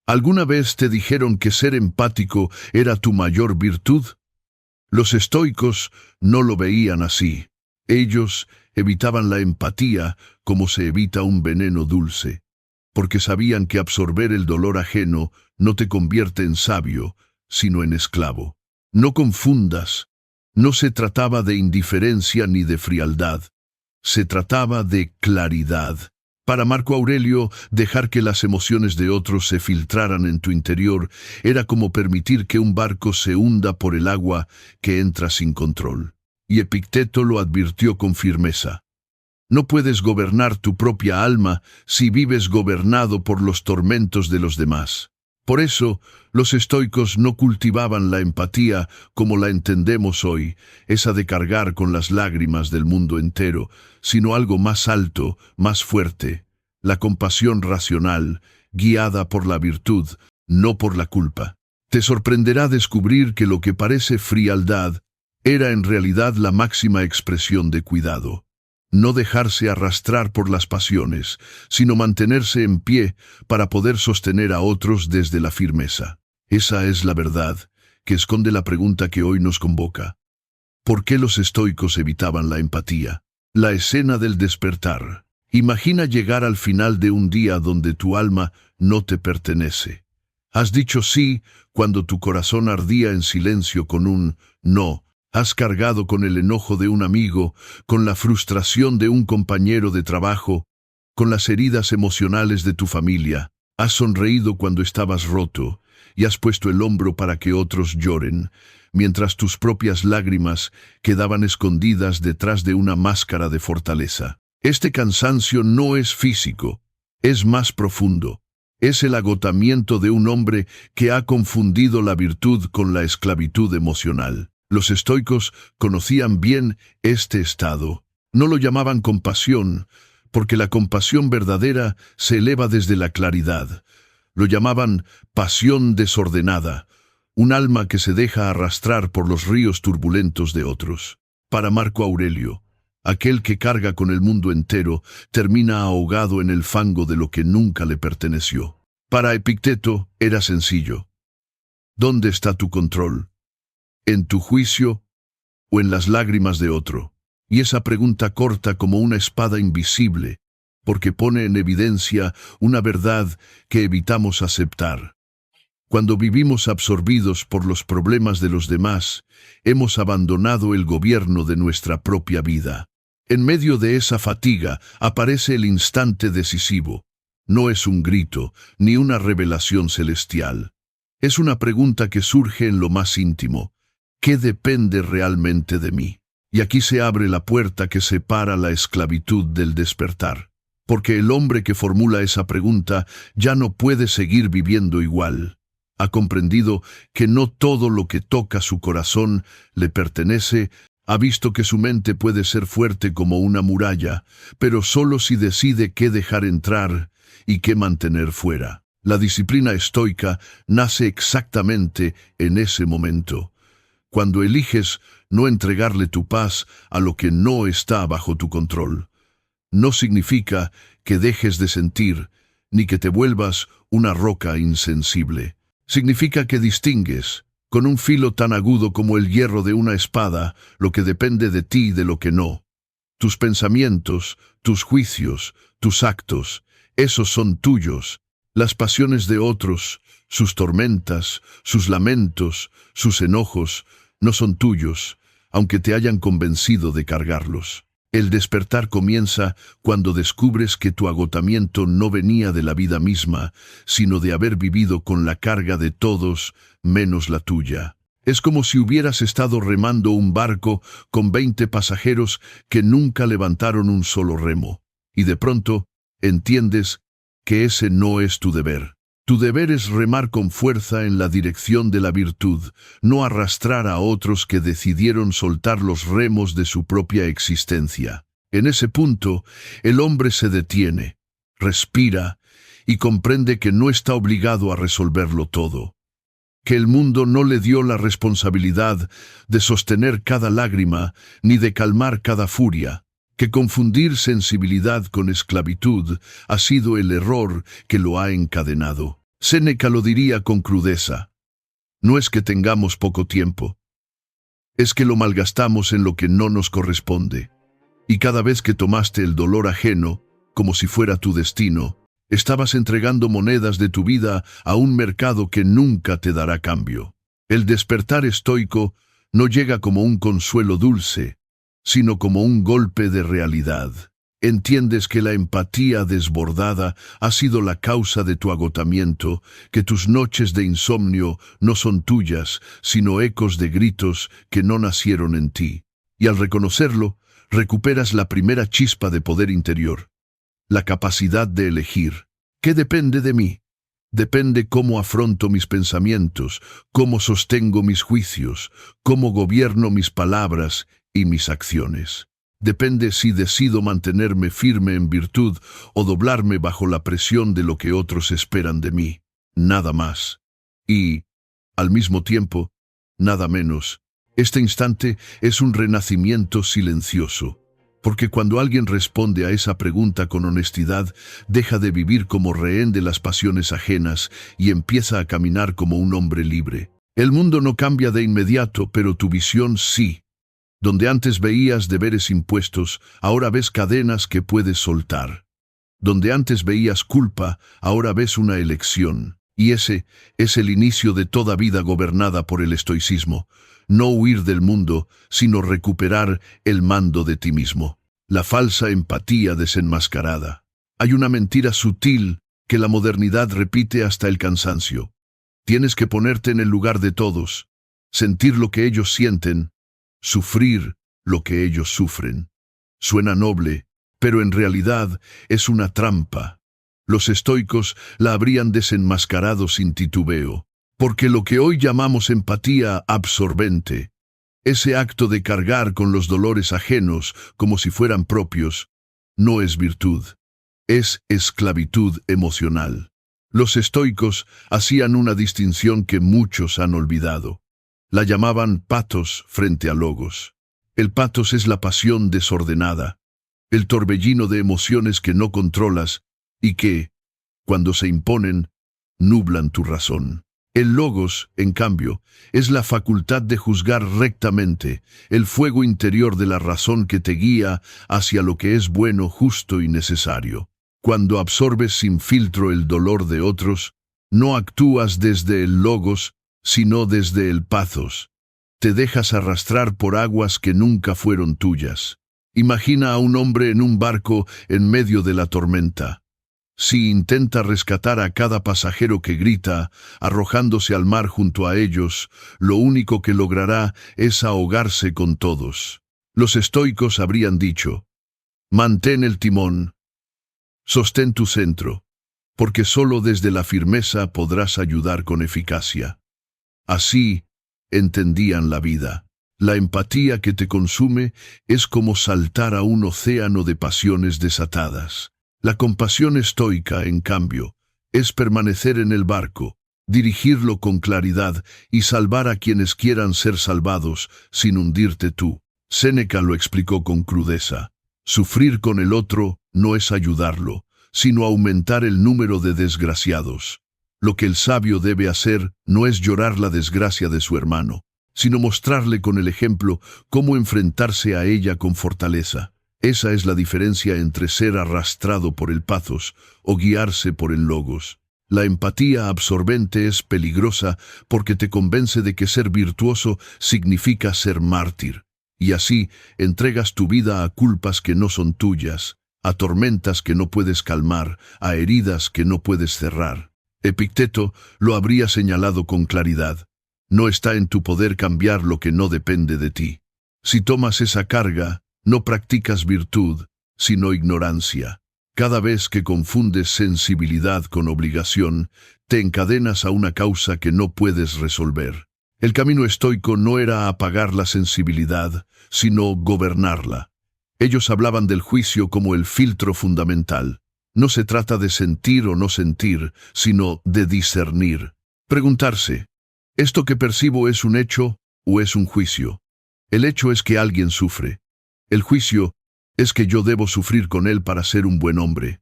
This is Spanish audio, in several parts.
¿Alguna vez te dijeron que ser empático era tu mayor virtud? Los estoicos no lo veían así. Ellos evitaban la empatía como se evita un veneno dulce, porque sabían que absorber el dolor ajeno no te convierte en sabio, sino en esclavo. No confundas. No se trataba de indiferencia ni de frialdad. Se trataba de claridad. Para Marco Aurelio, dejar que las emociones de otros se filtraran en tu interior era como permitir que un barco se hunda por el agua que entra sin control. Y Epicteto lo advirtió con firmeza. No puedes gobernar tu propia alma si vives gobernado por los tormentos de los demás. Por eso, los estoicos no cultivaban la empatía como la entendemos hoy, esa de cargar con las lágrimas del mundo entero, sino algo más alto, más fuerte, la compasión racional, guiada por la virtud, no por la culpa. Te sorprenderá descubrir que lo que parece frialdad era en realidad la máxima expresión de cuidado. No dejarse arrastrar por las pasiones, sino mantenerse en pie para poder sostener a otros desde la firmeza. Esa es la verdad que esconde la pregunta que hoy nos convoca. ¿Por qué los estoicos evitaban la empatía? La escena del despertar. Imagina llegar al final de un día donde tu alma no te pertenece. Has dicho sí cuando tu corazón ardía en silencio con un no. Has cargado con el enojo de un amigo, con la frustración de un compañero de trabajo, con las heridas emocionales de tu familia. Has sonreído cuando estabas roto y has puesto el hombro para que otros lloren, mientras tus propias lágrimas quedaban escondidas detrás de una máscara de fortaleza. Este cansancio no es físico, es más profundo. Es el agotamiento de un hombre que ha confundido la virtud con la esclavitud emocional. Los estoicos conocían bien este estado. No lo llamaban compasión, porque la compasión verdadera se eleva desde la claridad. Lo llamaban pasión desordenada, un alma que se deja arrastrar por los ríos turbulentos de otros. Para Marco Aurelio, aquel que carga con el mundo entero termina ahogado en el fango de lo que nunca le perteneció. Para Epicteto era sencillo. ¿Dónde está tu control? ¿En tu juicio o en las lágrimas de otro? Y esa pregunta corta como una espada invisible, porque pone en evidencia una verdad que evitamos aceptar. Cuando vivimos absorbidos por los problemas de los demás, hemos abandonado el gobierno de nuestra propia vida. En medio de esa fatiga aparece el instante decisivo. No es un grito, ni una revelación celestial. Es una pregunta que surge en lo más íntimo. ¿Qué depende realmente de mí? Y aquí se abre la puerta que separa la esclavitud del despertar. Porque el hombre que formula esa pregunta ya no puede seguir viviendo igual. Ha comprendido que no todo lo que toca su corazón le pertenece, ha visto que su mente puede ser fuerte como una muralla, pero solo si decide qué dejar entrar y qué mantener fuera. La disciplina estoica nace exactamente en ese momento. Cuando eliges no entregarle tu paz a lo que no está bajo tu control. No significa que dejes de sentir, ni que te vuelvas una roca insensible. Significa que distingues, con un filo tan agudo como el hierro de una espada, lo que depende de ti y de lo que no. Tus pensamientos, tus juicios, tus actos, esos son tuyos. Las pasiones de otros, sus tormentas, sus lamentos, sus enojos, no son tuyos, aunque te hayan convencido de cargarlos. El despertar comienza cuando descubres que tu agotamiento no venía de la vida misma, sino de haber vivido con la carga de todos, menos la tuya. Es como si hubieras estado remando un barco con 20 pasajeros que nunca levantaron un solo remo. Y de pronto, entiendes que ese no es tu deber. Tu deber es remar con fuerza en la dirección de la virtud, no arrastrar a otros que decidieron soltar los remos de su propia existencia. En ese punto, el hombre se detiene, respira y comprende que no está obligado a resolverlo todo. Que el mundo no le dio la responsabilidad de sostener cada lágrima ni de calmar cada furia. Que confundir sensibilidad con esclavitud ha sido el error que lo ha encadenado. Séneca lo diría con crudeza. No es que tengamos poco tiempo, es que lo malgastamos en lo que no nos corresponde. Y cada vez que tomaste el dolor ajeno, como si fuera tu destino, estabas entregando monedas de tu vida a un mercado que nunca te dará cambio. El despertar estoico no llega como un consuelo dulce, sino como un golpe de realidad. Entiendes que la empatía desbordada ha sido la causa de tu agotamiento, que tus noches de insomnio no son tuyas, sino ecos de gritos que no nacieron en ti. Y al reconocerlo, recuperas la primera chispa de poder interior, la capacidad de elegir. ¿Qué depende de mí? Depende cómo afronto mis pensamientos, cómo sostengo mis juicios, cómo gobierno mis palabras y mis acciones. Depende si decido mantenerme firme en virtud o doblarme bajo la presión de lo que otros esperan de mí. Nada más. Y, al mismo tiempo, nada menos. Este instante es un renacimiento silencioso, porque cuando alguien responde a esa pregunta con honestidad, deja de vivir como rehén de las pasiones ajenas y empieza a caminar como un hombre libre. El mundo no cambia de inmediato, pero tu visión sí. Donde antes veías deberes impuestos, ahora ves cadenas que puedes soltar. Donde antes veías culpa, ahora ves una elección. Y ese es el inicio de toda vida gobernada por el estoicismo. No huir del mundo, sino recuperar el mando de ti mismo. La falsa empatía desenmascarada. Hay una mentira sutil que la modernidad repite hasta el cansancio. Tienes que ponerte en el lugar de todos, sentir lo que ellos sienten, sufrir lo que ellos sufren. Suena noble, pero en realidad es una trampa. Los estoicos la habrían desenmascarado sin titubeo, porque lo que hoy llamamos empatía absorbente, ese acto de cargar con los dolores ajenos como si fueran propios, no es virtud, es esclavitud emocional. Los estoicos hacían una distinción que muchos han olvidado. La llamaban pathos frente a logos. El pathos es la pasión desordenada, el torbellino de emociones que no controlas y que, cuando se imponen, nublan tu razón. El logos, en cambio, es la facultad de juzgar rectamente, el fuego interior de la razón que te guía hacia lo que es bueno, justo y necesario. Cuando absorbes sin filtro el dolor de otros, no actúas desde el logos, sino desde el pathos. Te dejas arrastrar por aguas que nunca fueron tuyas. Imagina a un hombre en un barco en medio de la tormenta. Si intenta rescatar a cada pasajero que grita, arrojándose al mar junto a ellos, lo único que logrará es ahogarse con todos. Los estoicos habrían dicho: mantén el timón, sostén tu centro, porque solo desde la firmeza podrás ayudar con eficacia. Así entendían la vida. La empatía que te consume es como saltar a un océano de pasiones desatadas. La compasión estoica, en cambio, es permanecer en el barco, dirigirlo con claridad y salvar a quienes quieran ser salvados sin hundirte tú. Séneca lo explicó con crudeza. Sufrir con el otro no es ayudarlo, sino aumentar el número de desgraciados. Lo que el sabio debe hacer no es llorar la desgracia de su hermano, sino mostrarle con el ejemplo cómo enfrentarse a ella con fortaleza. Esa es la diferencia entre ser arrastrado por el pathos o guiarse por el logos. La empatía absorbente es peligrosa porque te convence de que ser virtuoso significa ser mártir, y así entregas tu vida a culpas que no son tuyas, a tormentas que no puedes calmar, a heridas que no puedes cerrar. Epicteto lo habría señalado con claridad. No está en tu poder cambiar lo que no depende de ti. Si tomas esa carga, no practicas virtud, sino ignorancia. Cada vez que confundes sensibilidad con obligación, te encadenas a una causa que no puedes resolver. El camino estoico no era apagar la sensibilidad, sino gobernarla. Ellos hablaban del juicio como el filtro fundamental. No se trata de sentir o no sentir, sino de discernir. Preguntarse: ¿esto que percibo es un hecho o es un juicio? El hecho es que alguien sufre. El juicio es que yo debo sufrir con él para ser un buen hombre.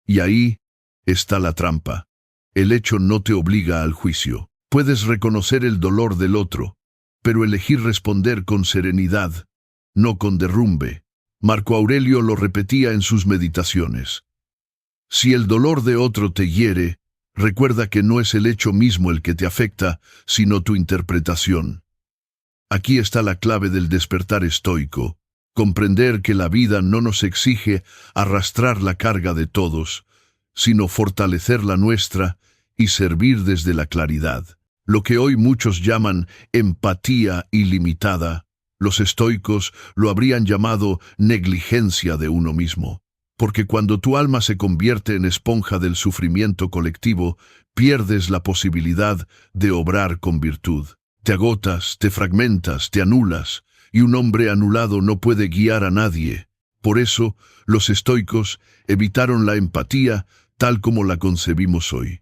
Y ahí está la trampa. El hecho no te obliga al juicio. Puedes reconocer el dolor del otro, pero elegir responder con serenidad, no con derrumbe. Marco Aurelio lo repetía en sus meditaciones. Si el dolor de otro te hiere, recuerda que no es el hecho mismo el que te afecta, sino tu interpretación. Aquí está la clave del despertar estoico: comprender que la vida no nos exige arrastrar la carga de todos, sino fortalecer la nuestra y servir desde la claridad. Lo que hoy muchos llaman empatía ilimitada, los estoicos lo habrían llamado negligencia de uno mismo. Porque cuando tu alma se convierte en esponja del sufrimiento colectivo, pierdes la posibilidad de obrar con virtud. Te agotas, te fragmentas, te anulas, y un hombre anulado no puede guiar a nadie. Por eso, los estoicos evitaron la empatía tal como la concebimos hoy.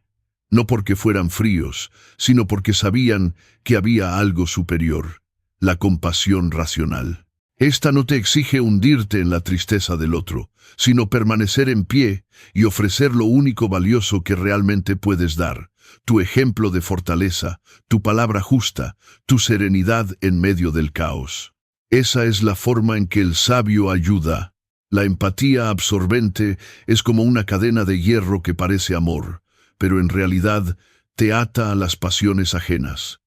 No porque fueran fríos, sino porque sabían que había algo superior, la compasión racional. Esta no te exige hundirte en la tristeza del otro, sino permanecer en pie y ofrecer lo único valioso que realmente puedes dar: tu ejemplo de fortaleza, tu palabra justa, tu serenidad en medio del caos. Esa es la forma en que el sabio ayuda. La empatía absorbente es como una cadena de hierro que parece amor, pero en realidad te ata a las pasiones ajenas.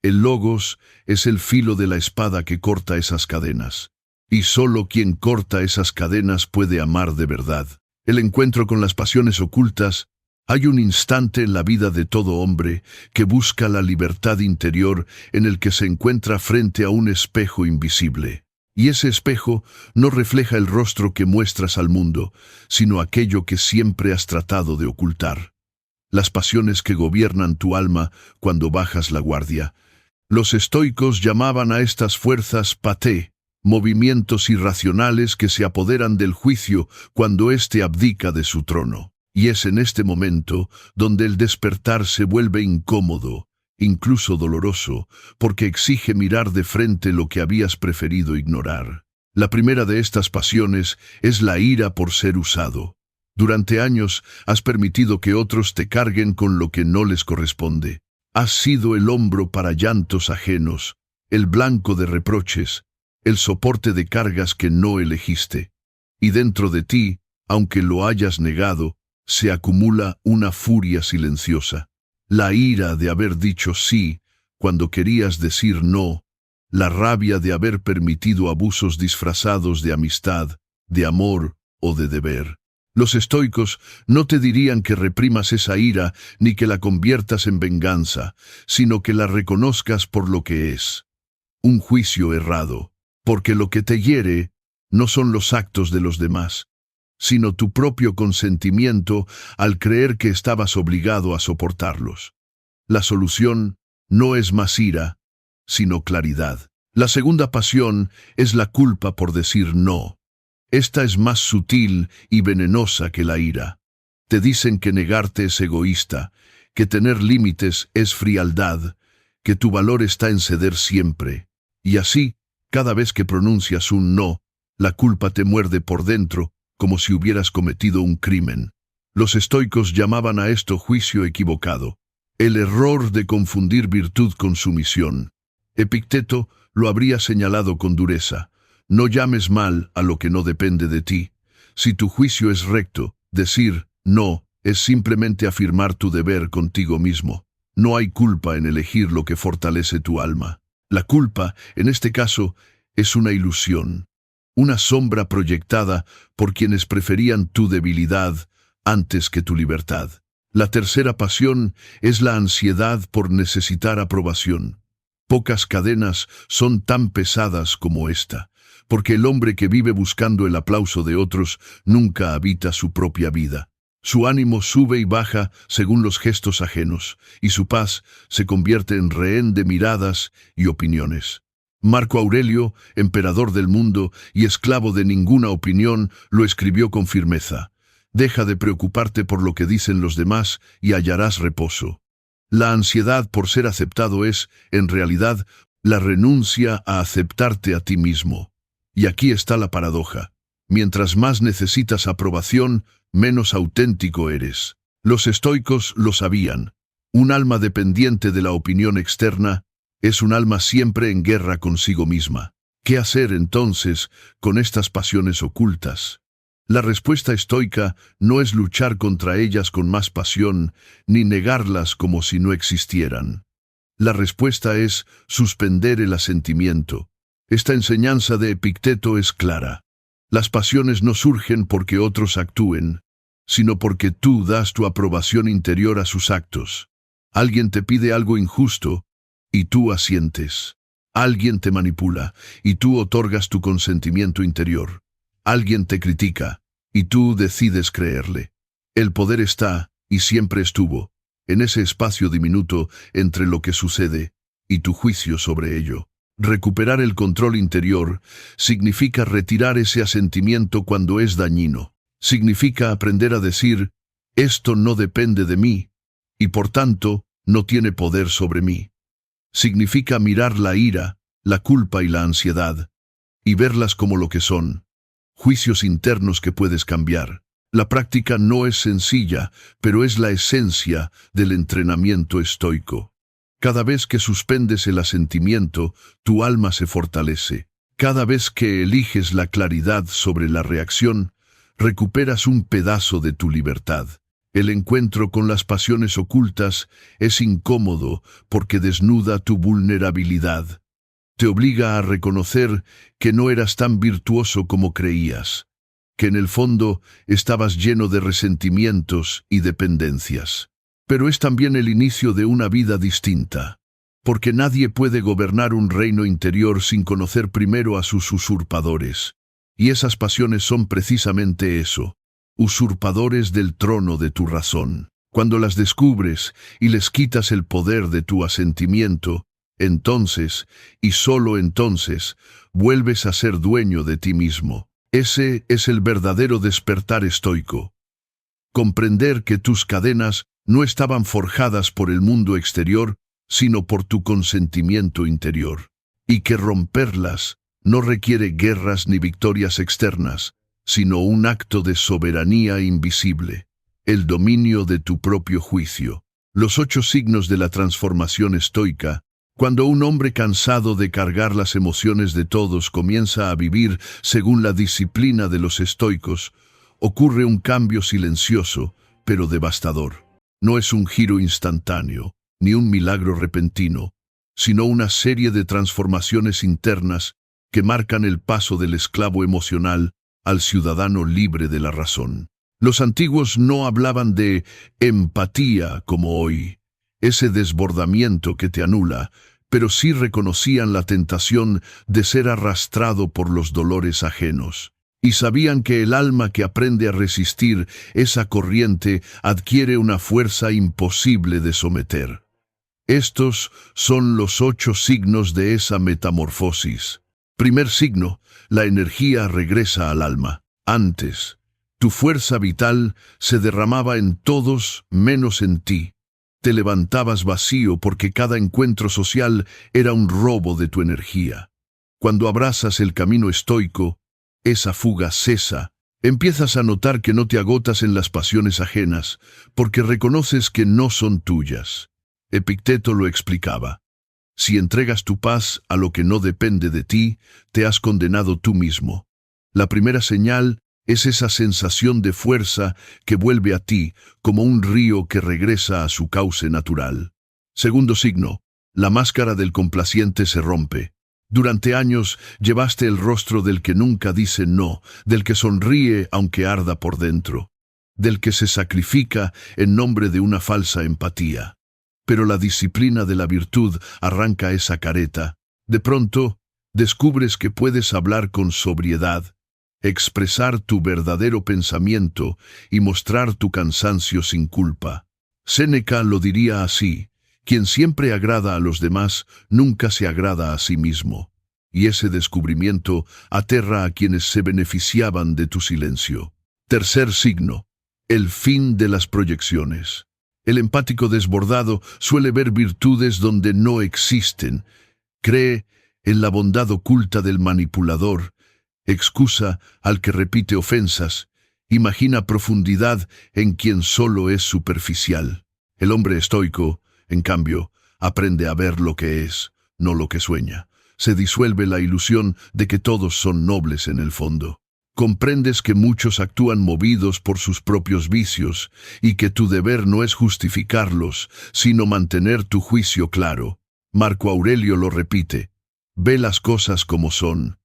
El logos es el filo de la espada que corta esas cadenas. Y solo quien corta esas cadenas puede amar de verdad. El encuentro con las pasiones ocultas. Hay un instante en la vida de todo hombre que busca la libertad interior en el que se encuentra frente a un espejo invisible. Y ese espejo no refleja el rostro que muestras al mundo, sino aquello que siempre has tratado de ocultar. Las pasiones que gobiernan tu alma cuando bajas la guardia. Los estoicos llamaban a estas fuerzas paté, movimientos irracionales que se apoderan del juicio cuando éste abdica de su trono. Y es en este momento donde el despertar se vuelve incómodo, incluso doloroso, porque exige mirar de frente lo que habías preferido ignorar. La primera de estas pasiones es la ira por ser usado. Durante años has permitido que otros te carguen con lo que no les corresponde. Has sido el hombro para llantos ajenos, el blanco de reproches, el soporte de cargas que no elegiste. Y dentro de ti, aunque lo hayas negado, se acumula una furia silenciosa. La ira de haber dicho sí cuando querías decir no, la rabia de haber permitido abusos disfrazados de amistad, de amor o de deber. Los estoicos no te dirían que reprimas esa ira ni que la conviertas en venganza, sino que la reconozcas por lo que es: un juicio errado, porque lo que te hiere no son los actos de los demás, sino tu propio consentimiento al creer que estabas obligado a soportarlos. La solución no es más ira, sino claridad. La segunda pasión es la culpa por decir no. Esta es más sutil y venenosa que la ira. Te dicen que negarte es egoísta, que tener límites es frialdad, que tu valor está en ceder siempre. Y así, cada vez que pronuncias un no, la culpa te muerde por dentro, como si hubieras cometido un crimen. Los estoicos llamaban a esto juicio equivocado, el error de confundir virtud con sumisión. Epicteto lo habría señalado con dureza: no llames mal a lo que no depende de ti. Si tu juicio es recto, decir no es simplemente afirmar tu deber contigo mismo. No hay culpa en elegir lo que fortalece tu alma. La culpa, en este caso, es una ilusión, una sombra proyectada por quienes preferían tu debilidad antes que tu libertad. La tercera pasión es la ansiedad por necesitar aprobación. Pocas cadenas son tan pesadas como esta, porque el hombre que vive buscando el aplauso de otros nunca habita su propia vida. Su ánimo sube y baja según los gestos ajenos, y su paz se convierte en rehén de miradas y opiniones. Marco Aurelio, emperador del mundo y esclavo de ninguna opinión, lo escribió con firmeza: deja de preocuparte por lo que dicen los demás y hallarás reposo. La ansiedad por ser aceptado es, en realidad, la renuncia a aceptarte a ti mismo. Y aquí está la paradoja: mientras más necesitas aprobación, menos auténtico eres. Los estoicos lo sabían. Un alma dependiente de la opinión externa es un alma siempre en guerra consigo misma. ¿Qué hacer entonces con estas pasiones ocultas? La respuesta estoica no es luchar contra ellas con más pasión, ni negarlas como si no existieran. La respuesta es suspender el asentimiento. Esta enseñanza de Epicteto es clara. Las pasiones no surgen porque otros actúen, sino porque tú das tu aprobación interior a sus actos. Alguien te pide algo injusto y tú asientes. Alguien te manipula y tú otorgas tu consentimiento interior. Alguien te critica y tú decides creerle. El poder está, y siempre estuvo, en ese espacio diminuto entre lo que sucede y tu juicio sobre ello. Recuperar el control interior significa retirar ese asentimiento cuando es dañino. Significa aprender a decir, esto no depende de mí, y por tanto no tiene poder sobre mí. Significa mirar la ira, la culpa y la ansiedad, y verlas como lo que son, juicios internos que puedes cambiar. La práctica no es sencilla, pero es la esencia del entrenamiento estoico. Cada vez que suspendes el asentimiento, tu alma se fortalece. Cada vez que eliges la claridad sobre la reacción, recuperas un pedazo de tu libertad. El encuentro con las pasiones ocultas es incómodo porque desnuda tu vulnerabilidad. Te obliga a reconocer que no eras tan virtuoso como creías, que en el fondo estabas lleno de resentimientos y dependencias. Pero es también el inicio de una vida distinta, porque nadie puede gobernar un reino interior sin conocer primero a sus usurpadores. Y esas pasiones son precisamente eso, usurpadores del trono de tu razón. Cuando las descubres y les quitas el poder de tu asentimiento, entonces, y solo entonces, vuelves a ser dueño de ti mismo. Ese es el verdadero despertar estoico. Comprender que tus cadenas no estaban forjadas por el mundo exterior, sino por tu consentimiento interior, y que romperlas no requiere guerras ni victorias externas, sino un acto de soberanía invisible, el dominio de tu propio juicio. Los 8 signos de la transformación estoica. Cuando un hombre cansado de cargar las emociones de todos comienza a vivir según la disciplina de los estoicos, ocurre un cambio silencioso, pero devastador. No es un giro instantáneo, ni un milagro repentino, sino una serie de transformaciones internas que marcan el paso del esclavo emocional al ciudadano libre de la razón. Los antiguos no hablaban de empatía como hoy, ese desbordamiento que te anula, pero sí reconocían la tentación de ser arrastrado por los dolores ajenos. Y sabían que el alma que aprende a resistir esa corriente adquiere una fuerza imposible de someter. Estos son los 8 signos de esa metamorfosis. Primer signo, la energía regresa al alma. Antes, tu fuerza vital se derramaba en todos menos en ti. Te levantabas vacío porque cada encuentro social era un robo de tu energía. Cuando abrazas el camino estoico, esa fuga cesa. Empiezas a notar que no te agotas en las pasiones ajenas, porque reconoces que no son tuyas. Epicteto lo explicaba. Si entregas tu paz a lo que no depende de ti, te has condenado tú mismo. La primera señal es esa sensación de fuerza que vuelve a ti como un río que regresa a su cauce natural. Segundo signo, la máscara del complaciente se rompe. Durante años llevaste el rostro del que nunca dice no, del que sonríe aunque arda por dentro, del que se sacrifica en nombre de una falsa empatía. Pero la disciplina de la virtud arranca esa careta. De pronto, descubres que puedes hablar con sobriedad, expresar tu verdadero pensamiento y mostrar tu cansancio sin culpa. Séneca lo diría así: quien siempre agrada a los demás, nunca se agrada a sí mismo. Y ese descubrimiento aterra a quienes se beneficiaban de tu silencio. Tercer signo, el fin de las proyecciones. El empático desbordado suele ver virtudes donde no existen. Cree en la bondad oculta del manipulador, excusa al que repite ofensas Imagina profundidad en quien solo es superficial. El hombre estoico, en cambio, aprende a ver lo que es, no lo que sueña. Se disuelve la ilusión de que todos son nobles en el fondo. Comprendes que muchos actúan movidos por sus propios vicios y que tu deber no es justificarlos, sino mantener tu juicio claro. Marco Aurelio lo repite: ve las cosas como son.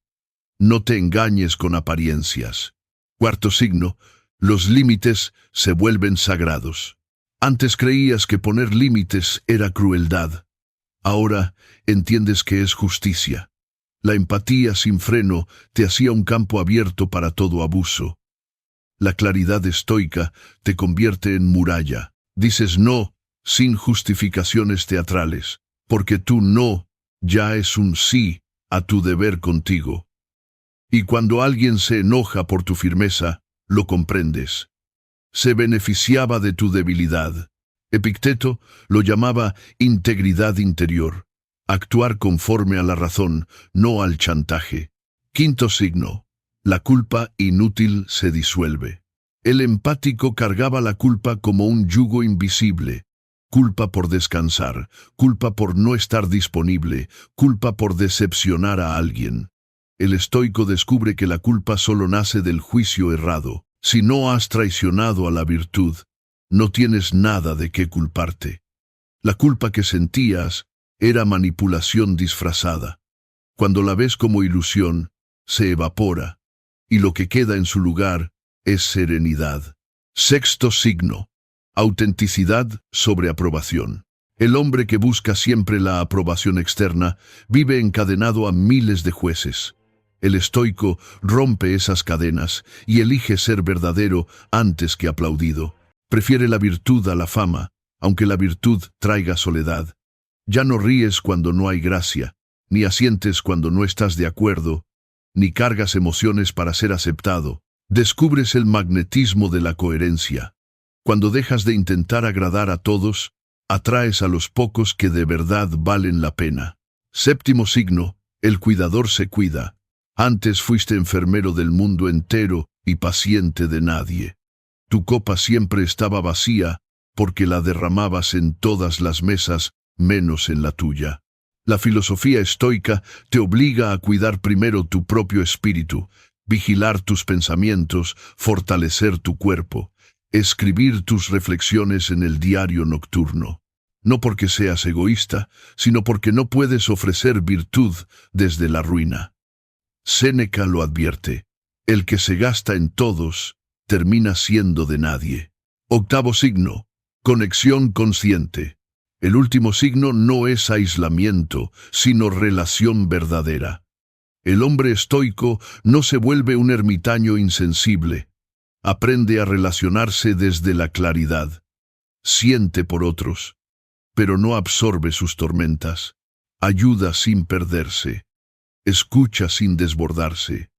No te engañes con apariencias. Cuarto signo: los límites se vuelven sagrados. Antes creías que poner límites era crueldad. Ahora entiendes que es justicia. La empatía sin freno te hacía un campo abierto para todo abuso. La claridad estoica te convierte en muralla. Dices no sin justificaciones teatrales, porque tu no ya es un sí a tu deber contigo. Y cuando alguien se enoja por tu firmeza, lo comprendes. Se beneficiaba de tu debilidad. Epicteto lo llamaba integridad interior, actuar conforme a la razón, no al chantaje. Quinto signo: la culpa inútil se disuelve. El empático cargaba la culpa como un yugo invisible. Culpa por descansar, culpa por no estar disponible, culpa por decepcionar a alguien. El estoico descubre que la culpa solo nace del juicio errado. Si no has traicionado a la virtud, no tienes nada de qué culparte. La culpa que sentías era manipulación disfrazada. Cuando la ves como ilusión, se evapora, y lo que queda en su lugar es serenidad. Sexto signo: autenticidad sobre aprobación. El hombre que busca siempre la aprobación externa vive encadenado a miles de jueces. El estoico rompe esas cadenas y elige ser verdadero antes que aplaudido. Prefiere la virtud a la fama, aunque la virtud traiga soledad. Ya no ríes cuando no hay gracia, ni asientes cuando no estás de acuerdo, ni cargas emociones para ser aceptado. Descubres el magnetismo de la coherencia. Cuando dejas de intentar agradar a todos, atraes a los pocos que de verdad valen la pena. Séptimo signo: el cuidador se cuida. Antes fuiste enfermero del mundo entero y paciente de nadie. Tu copa siempre estaba vacía porque la derramabas en todas las mesas, menos en la tuya. La filosofía estoica te obliga a cuidar primero tu propio espíritu, vigilar tus pensamientos, fortalecer tu cuerpo, escribir tus reflexiones en el diario nocturno. No porque seas egoísta, sino porque no puedes ofrecer virtud desde la ruina. Séneca lo advierte: el que se gasta en todos termina siendo de nadie. Octavo signo: conexión consciente. El último signo no es aislamiento, sino relación verdadera. El hombre estoico no se vuelve un ermitaño insensible. Aprende a relacionarse desde la claridad. Siente por otros, pero no absorbe sus tormentas. Ayuda sin perderse. Escucha sin desbordarse.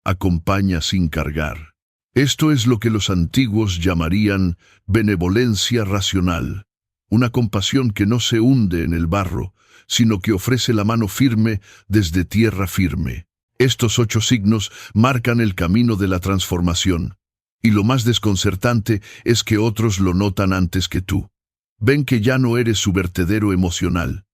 Acompaña sin cargar. Esto es lo que los antiguos llamarían benevolencia racional, una compasión que no se hunde en el barro, sino que ofrece la mano firme desde tierra firme. Estos 8 signos marcan el camino de la transformación, y lo más desconcertante es que otros lo notan antes que tú. Ven que ya no eres su vertedero emocional.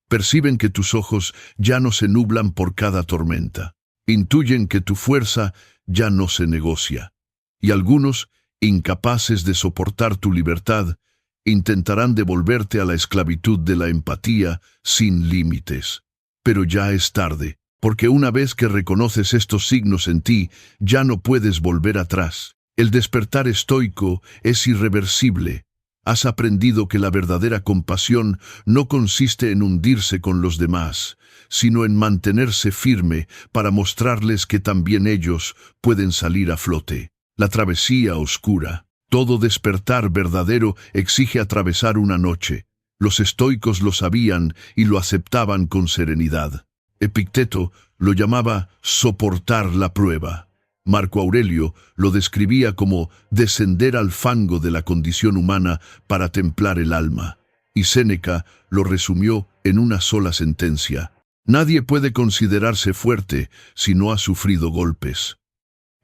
Perciben que tus ojos ya no se nublan por cada tormenta. Intuyen que tu fuerza ya no se negocia. Y algunos, incapaces de soportar tu libertad, intentarán devolverte a la esclavitud de la empatía sin límites. Pero ya es tarde, porque una vez que reconoces estos signos en ti, ya no puedes volver atrás. El despertar estoico es irreversible. Has aprendido que la verdadera compasión no consiste en hundirse con los demás, sino en mantenerse firme para mostrarles que también ellos pueden salir a flote. La travesía oscura. Todo despertar verdadero exige atravesar una noche. Los estoicos lo sabían y lo aceptaban con serenidad. Epicteto lo llamaba soportar la prueba. Marco Aurelio lo describía como descender al fango de la condición humana para templar el alma. Y Séneca lo resumió en una sola sentencia: nadie puede considerarse fuerte si no ha sufrido golpes.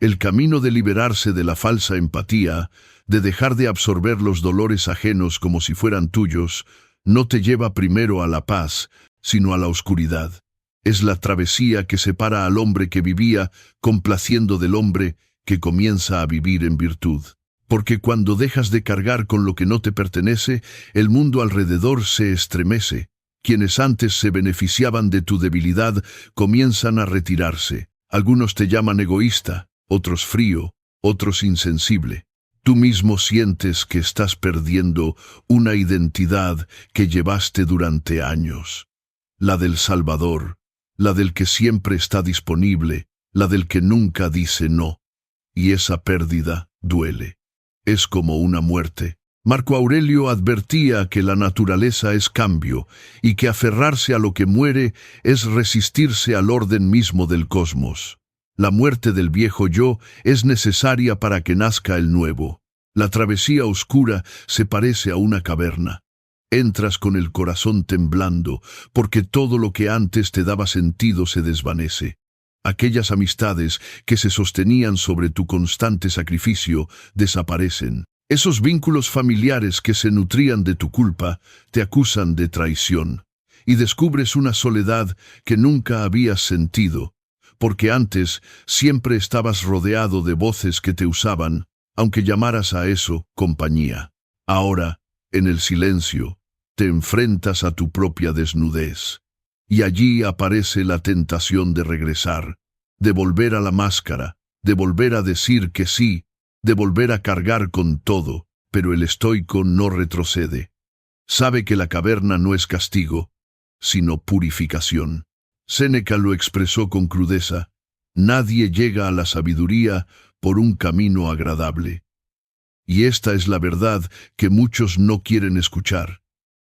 El camino de liberarse de la falsa empatía, de dejar de absorber los dolores ajenos como si fueran tuyos, no te lleva primero a la paz, sino a la oscuridad. Es la travesía que separa al hombre que vivía complaciendo del hombre que comienza a vivir en virtud. Porque cuando dejas de cargar con lo que no te pertenece, el mundo alrededor se estremece. Quienes antes se beneficiaban de tu debilidad comienzan a retirarse. Algunos te llaman egoísta, otros frío, otros insensible. Tú mismo sientes que estás perdiendo una identidad que llevaste durante años. La del Salvador, la del que siempre está disponible, la del que nunca dice no. Y esa pérdida duele. Es como una muerte. Marco Aurelio advertía que la naturaleza es cambio y que aferrarse a lo que muere es resistirse al orden mismo del cosmos. La muerte del viejo yo es necesaria para que nazca el nuevo. La travesía oscura se parece a una caverna. Entras con el corazón temblando, porque todo lo que antes te daba sentido se desvanece. Aquellas amistades que se sostenían sobre tu constante sacrificio desaparecen. Esos vínculos familiares que se nutrían de tu culpa te acusan de traición. Y descubres una soledad que nunca habías sentido, porque antes siempre estabas rodeado de voces que te usaban, aunque llamaras a eso compañía. Ahora, en el silencio, te enfrentas a tu propia desnudez. Y allí aparece la tentación de regresar, de volver a la máscara, de volver a decir que sí, de volver a cargar con todo, pero el estoico no retrocede. Sabe que la caverna no es castigo, sino purificación. Séneca lo expresó con crudeza: nadie llega a la sabiduría por un camino agradable. Y esta es la verdad que muchos no quieren escuchar.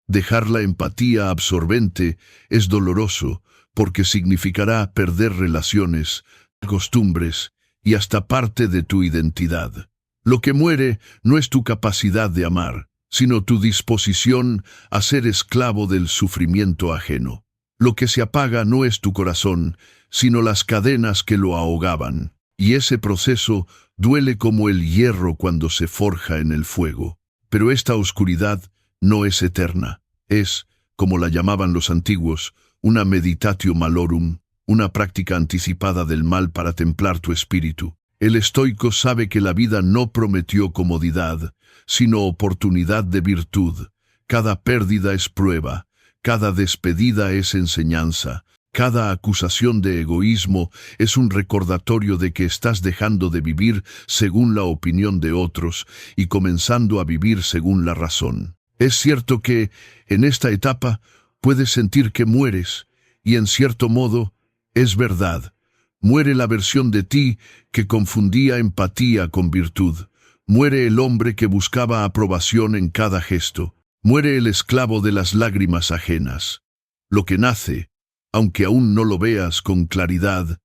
Dejar la empatía absorbente es doloroso porque significará perder relaciones, costumbres y hasta parte de tu identidad. Lo que muere no es tu capacidad de amar, sino tu disposición a ser esclavo del sufrimiento ajeno. Lo que se apaga no es tu corazón, sino las cadenas que lo ahogaban. Y ese proceso duele como el hierro cuando se forja en el fuego. Pero esta oscuridad no es eterna. Es, como la llamaban los antiguos, una meditatio malorum, una práctica anticipada del mal para templar tu espíritu. El estoico sabe que la vida no prometió comodidad, sino oportunidad de virtud. Cada pérdida es prueba, cada despedida es enseñanza, cada acusación de egoísmo es un recordatorio de que estás dejando de vivir según la opinión de otros y comenzando a vivir según la razón. Es cierto que, en esta etapa, puedes sentir que mueres, y en cierto modo, es verdad. Muere la versión de ti que confundía empatía con virtud. Muere el hombre que buscaba aprobación en cada gesto. Muere el esclavo de las lágrimas ajenas. Lo que nace, aunque aún no lo veas con claridad,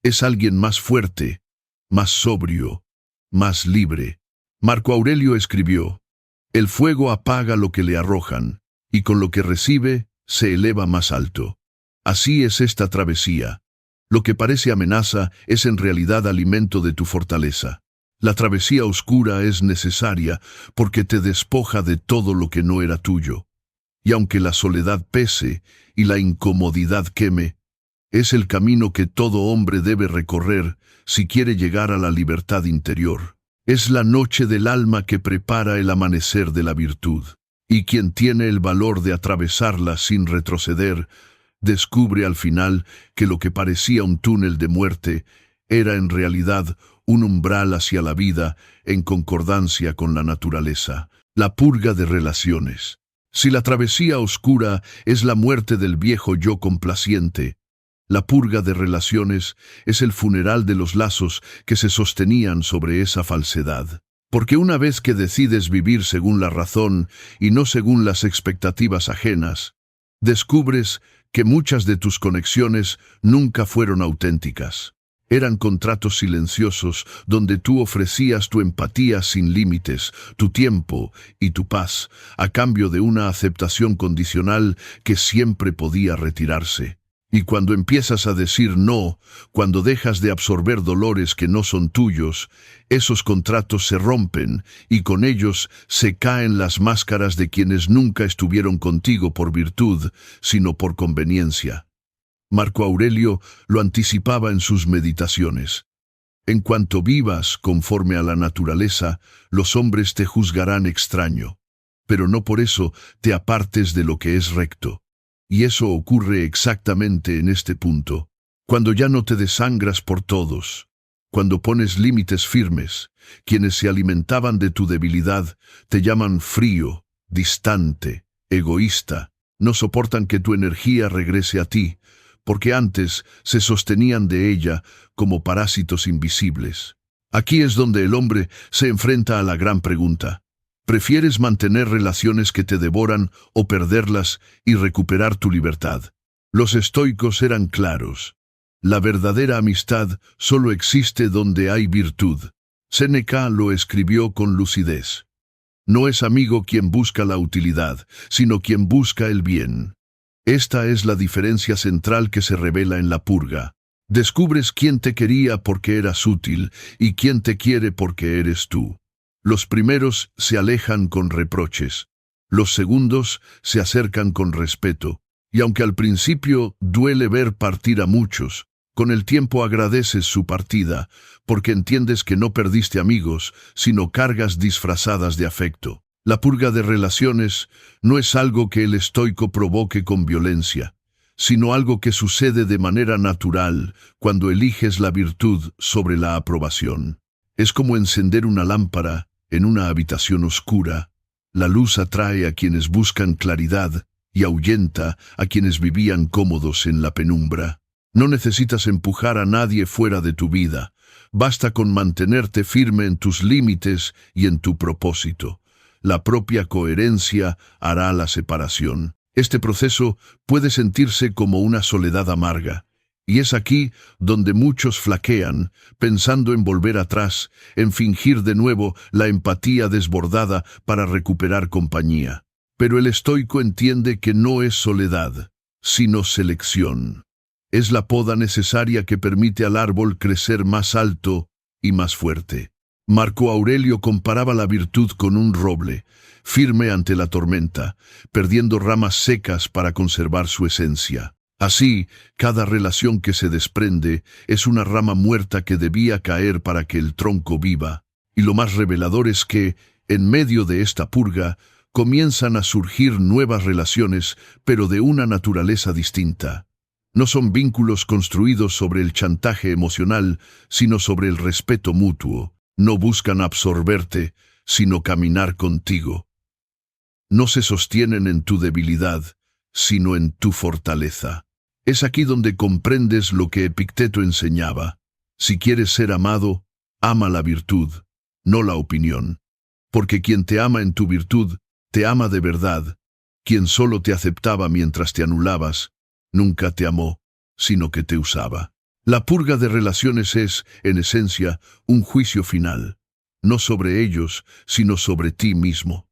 es alguien más fuerte, más sobrio, más libre. Marco Aurelio escribió: el fuego apaga lo que le arrojan, y con lo que recibe se eleva más alto. Así es esta travesía. Lo que parece amenaza es en realidad alimento de tu fortaleza. La travesía oscura es necesaria porque te despoja de todo lo que no era tuyo. Y aunque la soledad pese y la incomodidad queme, es el camino que todo hombre debe recorrer si quiere llegar a la libertad interior. Es la noche del alma que prepara el amanecer de la virtud. Y quien tiene el valor de atravesarla sin retroceder, descubre al final que lo que parecía un túnel de muerte era en realidad un umbral hacia la vida en concordancia con la naturaleza. La purga de relaciones. Si la travesía oscura es la muerte del viejo yo complaciente, la purga de relaciones es el funeral de los lazos que se sostenían sobre esa falsedad. Porque una vez que decides vivir según la razón y no según las expectativas ajenas, descubres que muchas de tus conexiones nunca fueron auténticas. Eran contratos silenciosos donde tú ofrecías tu empatía sin límites, tu tiempo y tu paz, a cambio de una aceptación condicional que siempre podía retirarse. Y cuando empiezas a decir no, cuando dejas de absorber dolores que no son tuyos, esos contratos se rompen y con ellos se caen las máscaras de quienes nunca estuvieron contigo por virtud, sino por conveniencia. Marco Aurelio lo anticipaba en sus meditaciones. En cuanto vivas conforme a la naturaleza, los hombres te juzgarán extraño, pero no por eso te apartes de lo que es recto. Y eso ocurre exactamente en este punto, cuando ya no te desangras por todos, cuando pones límites firmes. Quienes se alimentaban de tu debilidad te llaman frío, distante, egoísta, no soportan que tu energía regrese a ti, porque antes se sostenían de ella como parásitos invisibles. Aquí es donde el hombre se enfrenta a la gran pregunta. ¿Prefieres mantener relaciones que te devoran o perderlas y recuperar tu libertad? Los estoicos eran claros. La verdadera amistad solo existe donde hay virtud. Séneca lo escribió con lucidez. No es amigo quien busca la utilidad, sino quien busca el bien. Esta es la diferencia central que se revela en la purga. Descubres quién te quería porque eras útil y quién te quiere porque eres tú. Los primeros se alejan con reproches, los segundos se acercan con respeto, y aunque al principio duele ver partir a muchos, con el tiempo agradeces su partida, porque entiendes que no perdiste amigos, sino cargas disfrazadas de afecto. La purga de relaciones no es algo que el estoico provoque con violencia, sino algo que sucede de manera natural cuando eliges la virtud sobre la aprobación. Es como encender una lámpara en una habitación oscura. La luz atrae a quienes buscan claridad y ahuyenta a quienes vivían cómodos en la penumbra. No necesitas empujar a nadie fuera de tu vida. Basta con mantenerte firme en tus límites y en tu propósito. La propia coherencia hará la separación. Este proceso puede sentirse como una soledad amarga. Y es aquí donde muchos flaquean, pensando en volver atrás, en fingir de nuevo la empatía desbordada para recuperar compañía. Pero el estoico entiende que no es soledad, sino selección. Es la poda necesaria que permite al árbol crecer más alto y más fuerte. Marco Aurelio comparaba la virtud con un roble, firme ante la tormenta, perdiendo ramas secas para conservar su esencia. Así, cada relación que se desprende es una rama muerta que debía caer para que el tronco viva. Y lo más revelador es que, en medio de esta purga, comienzan a surgir nuevas relaciones, pero de una naturaleza distinta. No son vínculos construidos sobre el chantaje emocional, sino sobre el respeto mutuo. No buscan absorberte, sino caminar contigo. No se sostienen en tu debilidad, sino en tu fortaleza. Es aquí donde comprendes lo que Epicteto enseñaba. Si quieres ser amado, ama la virtud, no la opinión. Porque quien te ama en tu virtud, te ama de verdad. Quien solo te aceptaba mientras te anulabas, nunca te amó, sino que te usaba. La purga de relaciones es, en esencia, un juicio final, no sobre ellos, sino sobre ti mismo.